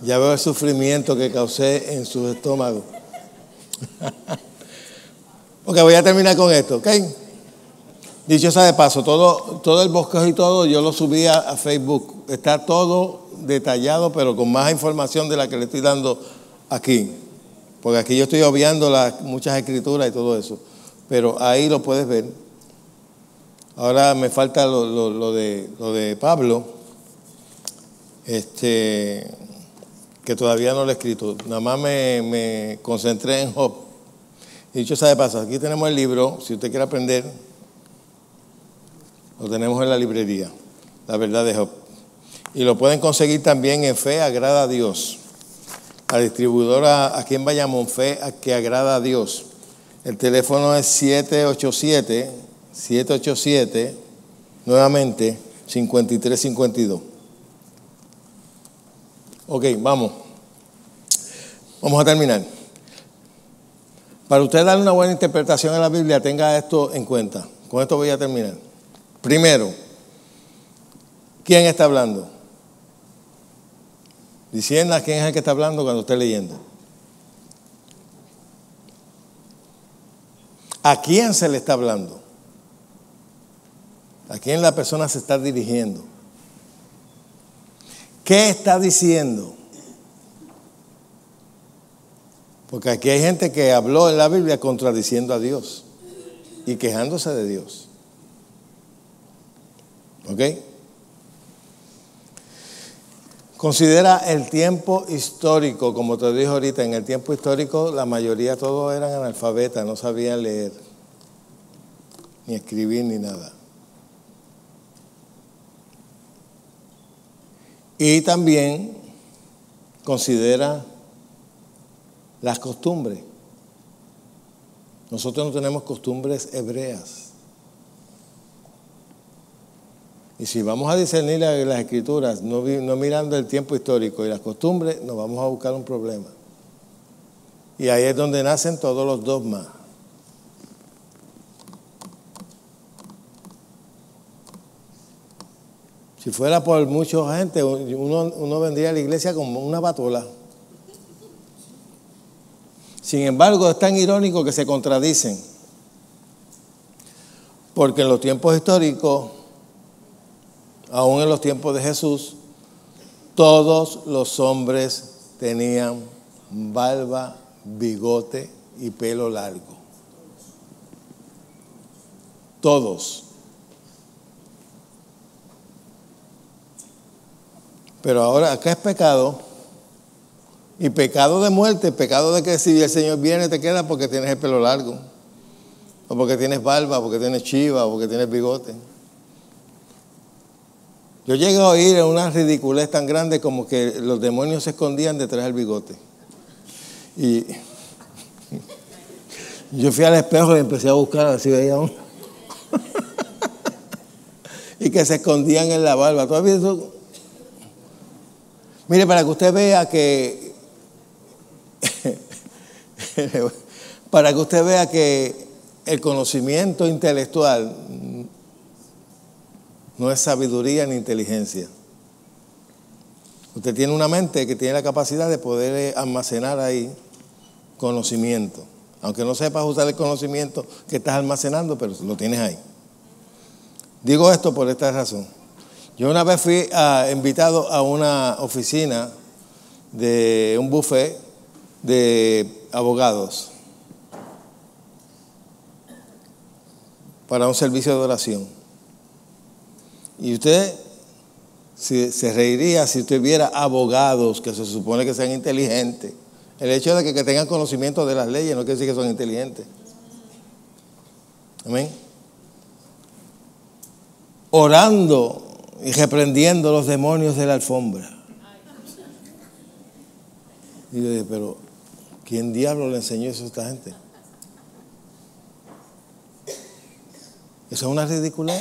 Ya veo el sufrimiento que causé en su estómago. Ok, voy a terminar con esto, ¿ok? Dicho sea de paso, todo el bosquejo y todo, yo lo subí a Facebook. Está todo detallado, pero con más información de la que le estoy dando aquí. Porque aquí yo estoy obviando muchas escrituras y todo eso. Pero ahí lo puedes ver. Ahora me falta lo de Pablo. Que todavía no lo he escrito. Nada más me concentré en Job. Y dicho sea de paso, aquí tenemos el libro. Si usted quiere aprender, lo tenemos en la librería. La verdad de Job. Y lo pueden conseguir también en Fe Agrada a Dios. La distribuidora aquí en Bayamón, Fe que Agrada a Dios. El teléfono es 787, nuevamente, 5352. Ok, vamos a terminar. Para usted darle una buena interpretación a la Biblia, tenga esto en cuenta. Con esto voy a terminar. Primero, ¿quién está hablando? Discierna quién es el que está hablando cuando esté leyendo. ¿A quién se le está hablando? ¿A quién la persona se está dirigiendo? ¿Qué está diciendo? Porque aquí hay gente que habló en la Biblia contradiciendo a Dios y quejándose de Dios. ¿Ok? Considera el tiempo histórico, como te dije ahorita, en el tiempo histórico la mayoría todos eran analfabetas, no sabían leer, ni escribir, ni nada. Y también considera las costumbres. Nosotros no tenemos costumbres hebreas. Y si vamos a discernir las escrituras, no mirando el tiempo histórico y las costumbres, nos vamos a buscar un problema. Y ahí es donde nacen todos los dogmas. Si fuera por mucha gente, uno vendría a la iglesia como una batola. Sin embargo, es tan irónico que se contradicen. Porque en los tiempos históricos, aún en los tiempos de Jesús, todos los hombres tenían barba, bigote y pelo largo. Todos. Pero ahora acá es pecado. Y pecado de muerte, pecado de que si el Señor viene te queda porque tienes el pelo largo. O porque tienes barba, porque tienes chiva, o porque tienes bigote. Yo llegué a oír una ridiculez tan grande como que los demonios se escondían detrás del bigote. Y yo fui al espejo y empecé a buscar a ver si veía uno. Y que se escondían en la barba. ¿Tú has visto eso? Mire, para que usted vea que el conocimiento intelectual no es sabiduría ni inteligencia. Usted tiene una mente que tiene la capacidad de poder almacenar ahí conocimiento. Aunque no sepas usar el conocimiento que estás almacenando, pero lo tienes ahí. Digo esto por esta razón. Yo una vez fui invitado a una oficina de un buffet de abogados para un servicio de oración. Y usted se reiría si usted viera abogados que se supone que sean inteligentes. El hecho de que tengan conocimiento de las leyes no quiere decir que son inteligentes. Amén. Orando y reprendiendo los demonios de la alfombra. Y yo dije, pero ¿quién diablo le enseñó eso a esta gente? Eso es una ridiculez.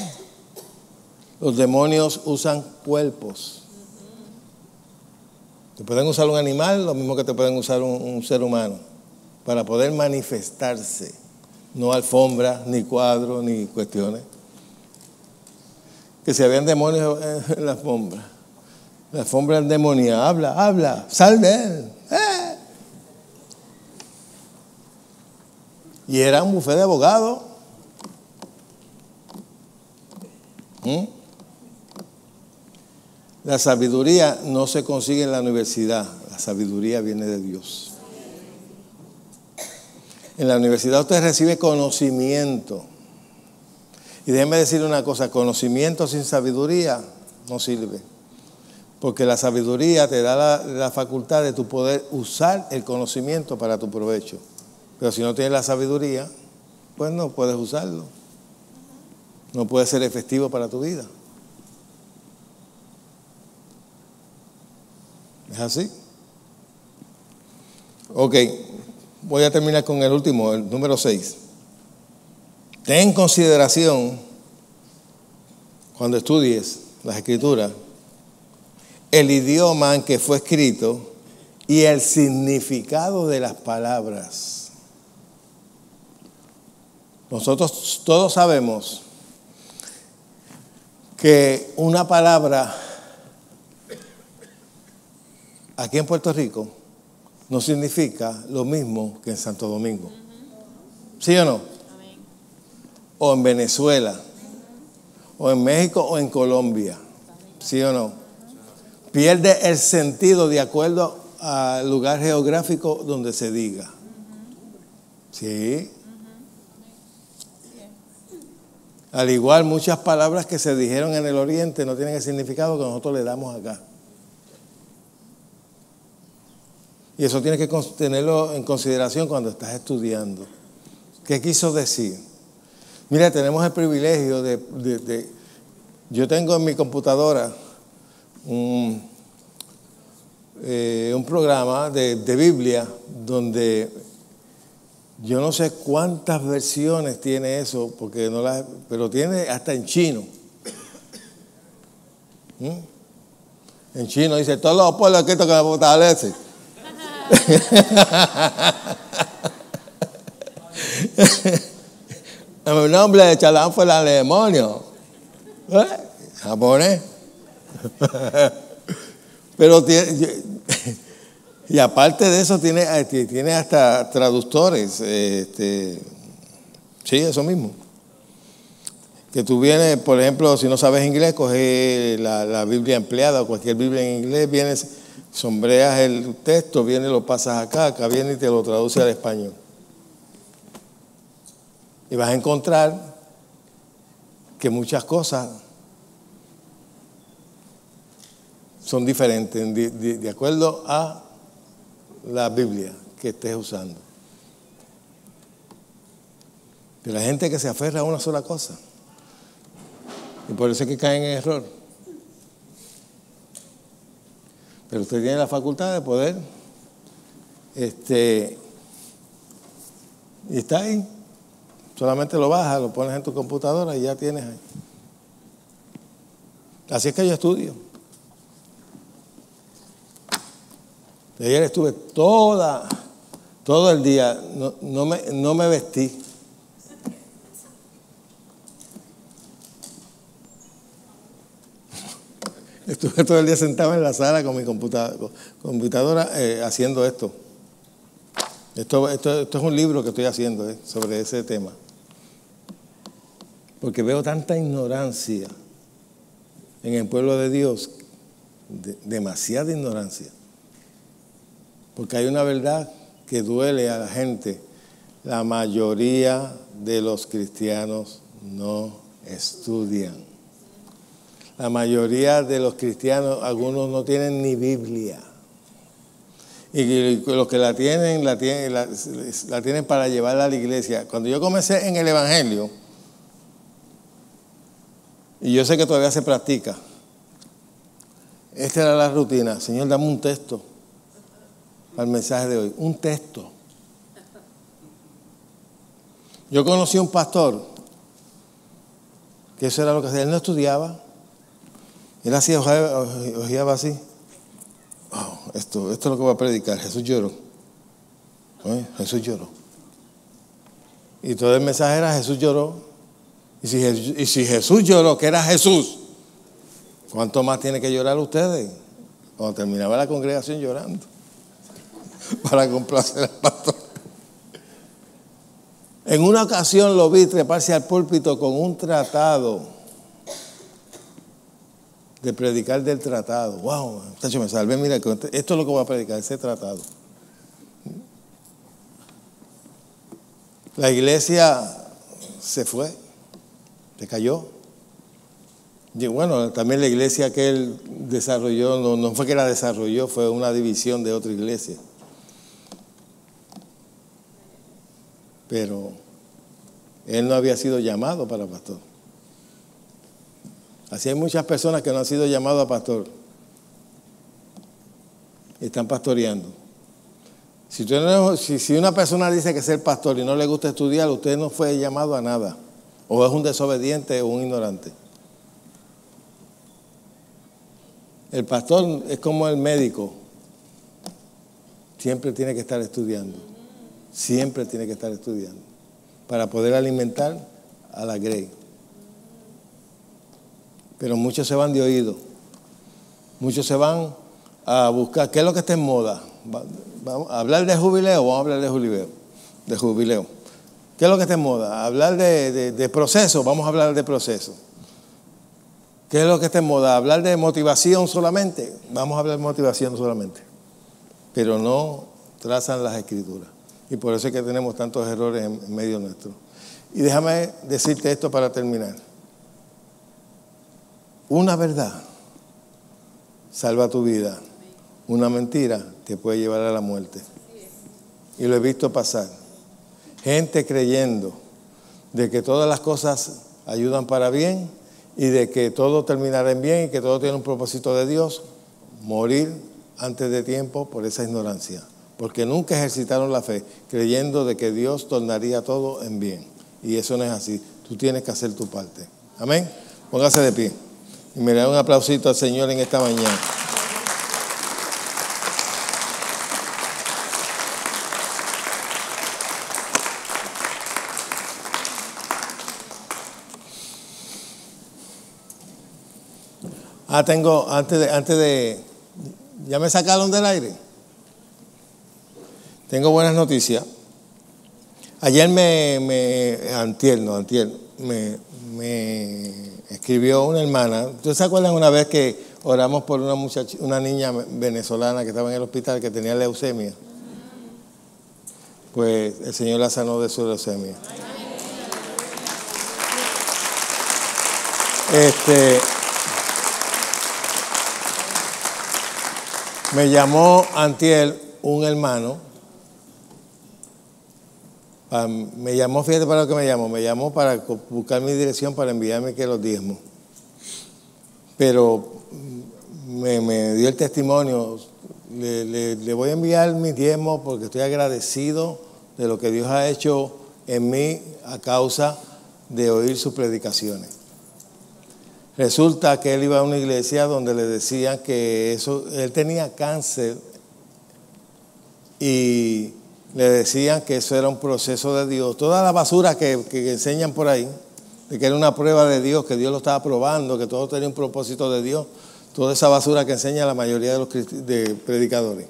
Los demonios usan cuerpos. Te pueden usar un animal, lo mismo que te pueden usar un ser humano, para poder manifestarse. No alfombra, ni cuadros, ni cuestiones. Que si habían demonios en la alfombra. La alfombra es demonia. Habla, sal de él. Y era un bufete de abogados. La sabiduría no se consigue en la universidad. La sabiduría viene de Dios. En la universidad usted recibe conocimiento. Y déjeme decir una cosa, conocimiento sin sabiduría no sirve. Porque la sabiduría te da la facultad de tu poder usar el conocimiento para tu provecho. Pero si no tienes la sabiduría, pues no puedes usarlo. No puede ser efectivo para tu vida. ¿Es así? Ok, voy a terminar con el último, el número 6. Ten en consideración, cuando estudies las Escrituras, el idioma en que fue escrito y el significado de las palabras. Nosotros todos sabemos que una palabra aquí en Puerto Rico no significa lo mismo que en Santo Domingo. ¿Sí o no? Amén. O en Venezuela, o en México, o en Colombia. ¿Sí o no? Pierde el sentido de acuerdo al lugar geográfico donde se diga. ¿Sí? Al igual, muchas palabras que se dijeron en el Oriente no tienen el significado que nosotros le damos acá. Y eso tienes que tenerlo en consideración cuando estás estudiando. ¿Qué quiso decir? Mira, tenemos el privilegio de yo tengo en mi computadora un programa de Biblia donde yo no sé cuántas versiones tiene eso, porque no las, pero tiene hasta en chino. En chino dice, todos los pueblos que tocan la fortaleza. El nombre de Chalán fue el demonio. Japonés. Pero tiene, y aparte de eso tiene hasta traductores. Sí, eso mismo. Que tú vienes, por ejemplo, si no sabes inglés, coges la Biblia empleada o cualquier Biblia en inglés, vienes, sombreas el texto, vienes, lo pasas acá viene y te lo traduce al español. Y vas a encontrar que muchas cosas son diferentes de acuerdo a la Biblia que estés usando. Pero hay gente que se aferra a una sola cosa. Y por eso es que caen en error. Pero usted tiene la facultad de poder, y está ahí. Solamente lo bajas, lo pones en tu computadora y ya tienes ahí. Así es que yo estudio. Ayer estuve todo el día, no me vestí. Estuve todo el día sentado en la sala con mi computadora haciendo esto. Esto es un libro que estoy haciendo sobre ese tema. Porque veo tanta ignorancia en el pueblo de Dios, demasiada ignorancia. Porque hay una verdad que duele a la gente. La mayoría de los cristianos no estudian. La mayoría de los cristianos, algunos no tienen ni Biblia. Y los que la tienen para llevarla a la iglesia. Cuando yo comencé en el Evangelio, y yo sé que todavía se practica, esta era la rutina. Señor, dame un texto al mensaje de hoy. Un texto. Yo conocí a un pastor que eso era lo que hacía. Él no estudiaba. Él hacía, ojeaba así. Oh, esto es lo que va a predicar. Jesús lloró. Jesús lloró. Y todo el mensaje era Jesús lloró. Y si Jesús lloró, que era Jesús, ¿cuánto más tiene que llorar ustedes? Cuando terminaba la congregación llorando. Para complacer al pastor. En una ocasión lo vi treparse al púlpito con un tratado. De predicar del tratado. Wow, muchacho, me salvé. Mira, esto es lo que voy a predicar, ese tratado. La iglesia se fue, se cayó. Y bueno, también la iglesia que él desarrolló, no fue que la desarrolló, fue una división de otra iglesia. Pero él no había sido llamado para pastor. Así hay muchas personas que no han sido llamados a pastor. Están pastoreando. Si una persona dice que es el pastor y no le gusta estudiar, usted no fue llamado a nada. O es un desobediente o un ignorante. El pastor es como el médico. Siempre tiene que estar estudiando. Siempre tiene que estar estudiando. Para poder alimentar a la grey. Pero muchos se van de oído. Muchos se van a buscar. ¿Qué es lo que está en moda? ¿Vamos a hablar de jubileo? Vamos a hablar de jubileo. ¿Qué es lo que está en moda? ¿Hablar de proceso? Vamos a hablar de proceso. ¿Qué es lo que está en moda? ¿Hablar de motivación solamente? Vamos a hablar de motivación solamente. Pero no trazan las escrituras. Y por eso es que tenemos tantos errores en medio nuestro. Y déjame decirte esto para terminar. Una verdad salva tu vida. una mentira te puede llevar a la muerte. Y lo he visto pasar. Gente creyendo de que todas las cosas ayudan para bien y de que todo terminará en bien y que todo tiene un propósito de Dios, morir antes de tiempo por esa ignorancia. Porque nunca ejercitaron la fe, creyendo de que Dios tornaría todo en bien. Y eso no es así. Tú tienes que hacer tu parte. Amén. Póngase de pie. Y me le da un aplausito al Señor en esta mañana. Antes de, ¿ya me sacaron del aire? Tengo buenas noticias. Ayer antier, me escribió una hermana. ¿Ustedes se acuerdan una vez que oramos por una niña venezolana que estaba en el hospital que tenía leucemia? Pues el Señor la sanó de su leucemia. Me llamó antier un hermano. Fíjate para lo que me llamó para buscar mi dirección para enviarme que los diezmos. Pero me dio el testimonio, le voy a enviar mis diezmos porque estoy agradecido de lo que Dios ha hecho en mí a causa de oír sus predicaciones. Resulta que él iba a una iglesia donde le decían que él tenía cáncer y le decían que eso era un proceso de Dios. Toda la basura que enseñan por ahí, de que era una prueba de Dios, que Dios lo estaba probando, que todo tenía un propósito de Dios, toda esa basura que enseña la mayoría de los predicadores.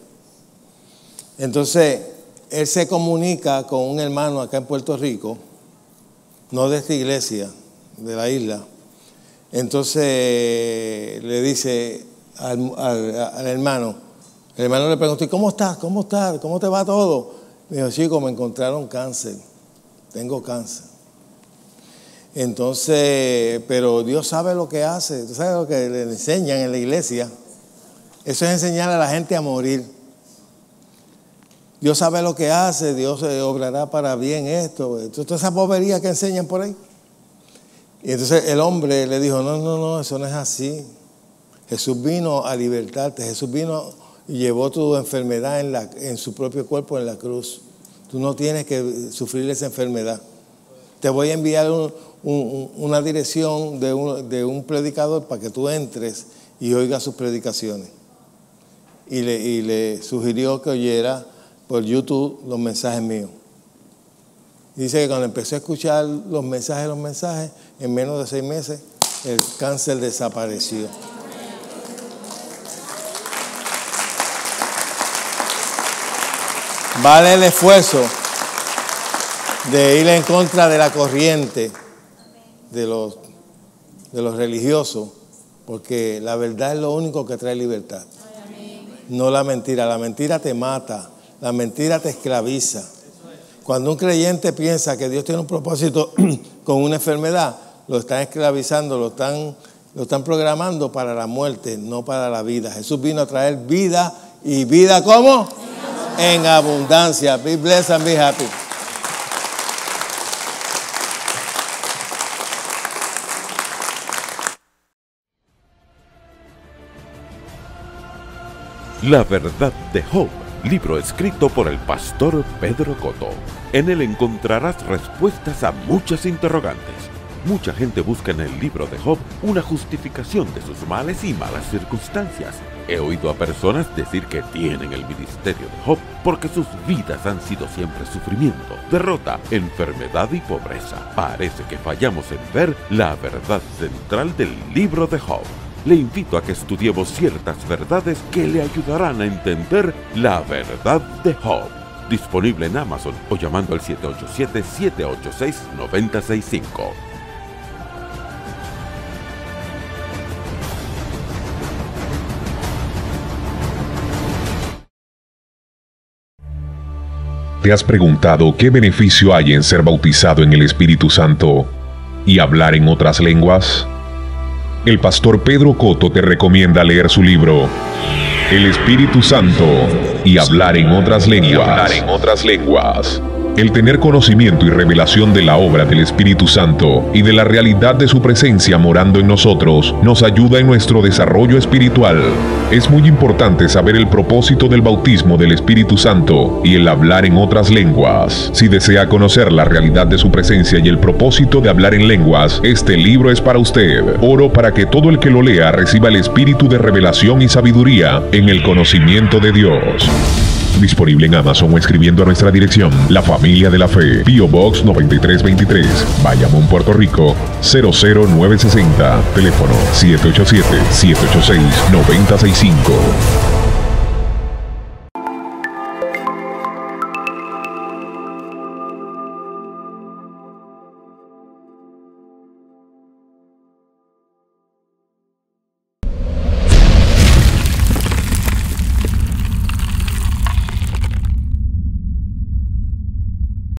Entonces, él se comunica con un hermano acá en Puerto Rico, no de esta iglesia, de la isla. Entonces le dice al hermano, el hermano le preguntó, ¿cómo estás? ¿Cómo estás? ¿Cómo te va todo? Me dijo, chico, me encontraron cáncer, tengo cáncer. Entonces, pero Dios sabe lo que hace, ¿tú sabes lo que le enseñan en la iglesia? Eso es enseñar a la gente a morir. Dios sabe lo que hace, Dios obrará para bien esto. Toda esa bobería que enseñan por ahí. Y entonces el hombre le dijo, no, eso no es así. Jesús vino a libertarte, Jesús vino y llevó tu enfermedad en su propio cuerpo en la cruz. Tú no tienes que sufrir esa enfermedad. Te voy a enviar una dirección de un predicador para que tú entres y oigas sus predicaciones. Y le sugirió que oyera por YouTube los mensajes míos. Dice que cuando empecé a escuchar los mensajes, en menos de 6 meses, el cáncer desapareció. Vale el esfuerzo de ir en contra de la corriente de los religiosos, porque la verdad es lo único que trae libertad. No la mentira. La mentira te mata, la mentira te esclaviza. Cuando un creyente piensa que Dios tiene un propósito con una enfermedad, lo están esclavizando, lo están programando para la muerte, no para la vida. Jesús vino a traer vida, y vida ¿cómo? En abundancia. Be blessed and be happy. La verdad de Job, libro escrito por el pastor Pedro Cotto. En él encontrarás respuestas a muchas interrogantes. Mucha gente busca en el libro de Job una justificación de sus males y malas circunstancias. He oído a personas decir que tienen el ministerio de Job porque sus vidas han sido siempre sufrimiento, derrota, enfermedad y pobreza. Parece que fallamos en ver la verdad central del libro de Job. Le invito a que estudiemos ciertas verdades que le ayudarán a entender la verdad de Job. Disponible en Amazon o llamando al 787-786-9065. ¿Te has preguntado qué beneficio hay en ser bautizado en el Espíritu Santo y hablar en otras lenguas? El pastor Pedro Cotto te recomienda leer su libro el Espíritu Santo y hablar en otras lenguas. El tener conocimiento y revelación de la obra del Espíritu Santo y de la realidad de su presencia morando en nosotros nos ayuda en nuestro desarrollo espiritual. Es muy importante saber el propósito del bautismo del Espíritu Santo y el hablar en otras lenguas. Si desea conocer la realidad de su presencia y el propósito de hablar en lenguas, este libro es para usted. Oro para que todo el que lo lea reciba el espíritu de revelación y sabiduría en el conocimiento de Dios. Disponible en Amazon o escribiendo a nuestra dirección: La Familia de la Fe, P.O. Box 9323, Bayamón, Puerto Rico 00960. Teléfono 787-786-9065.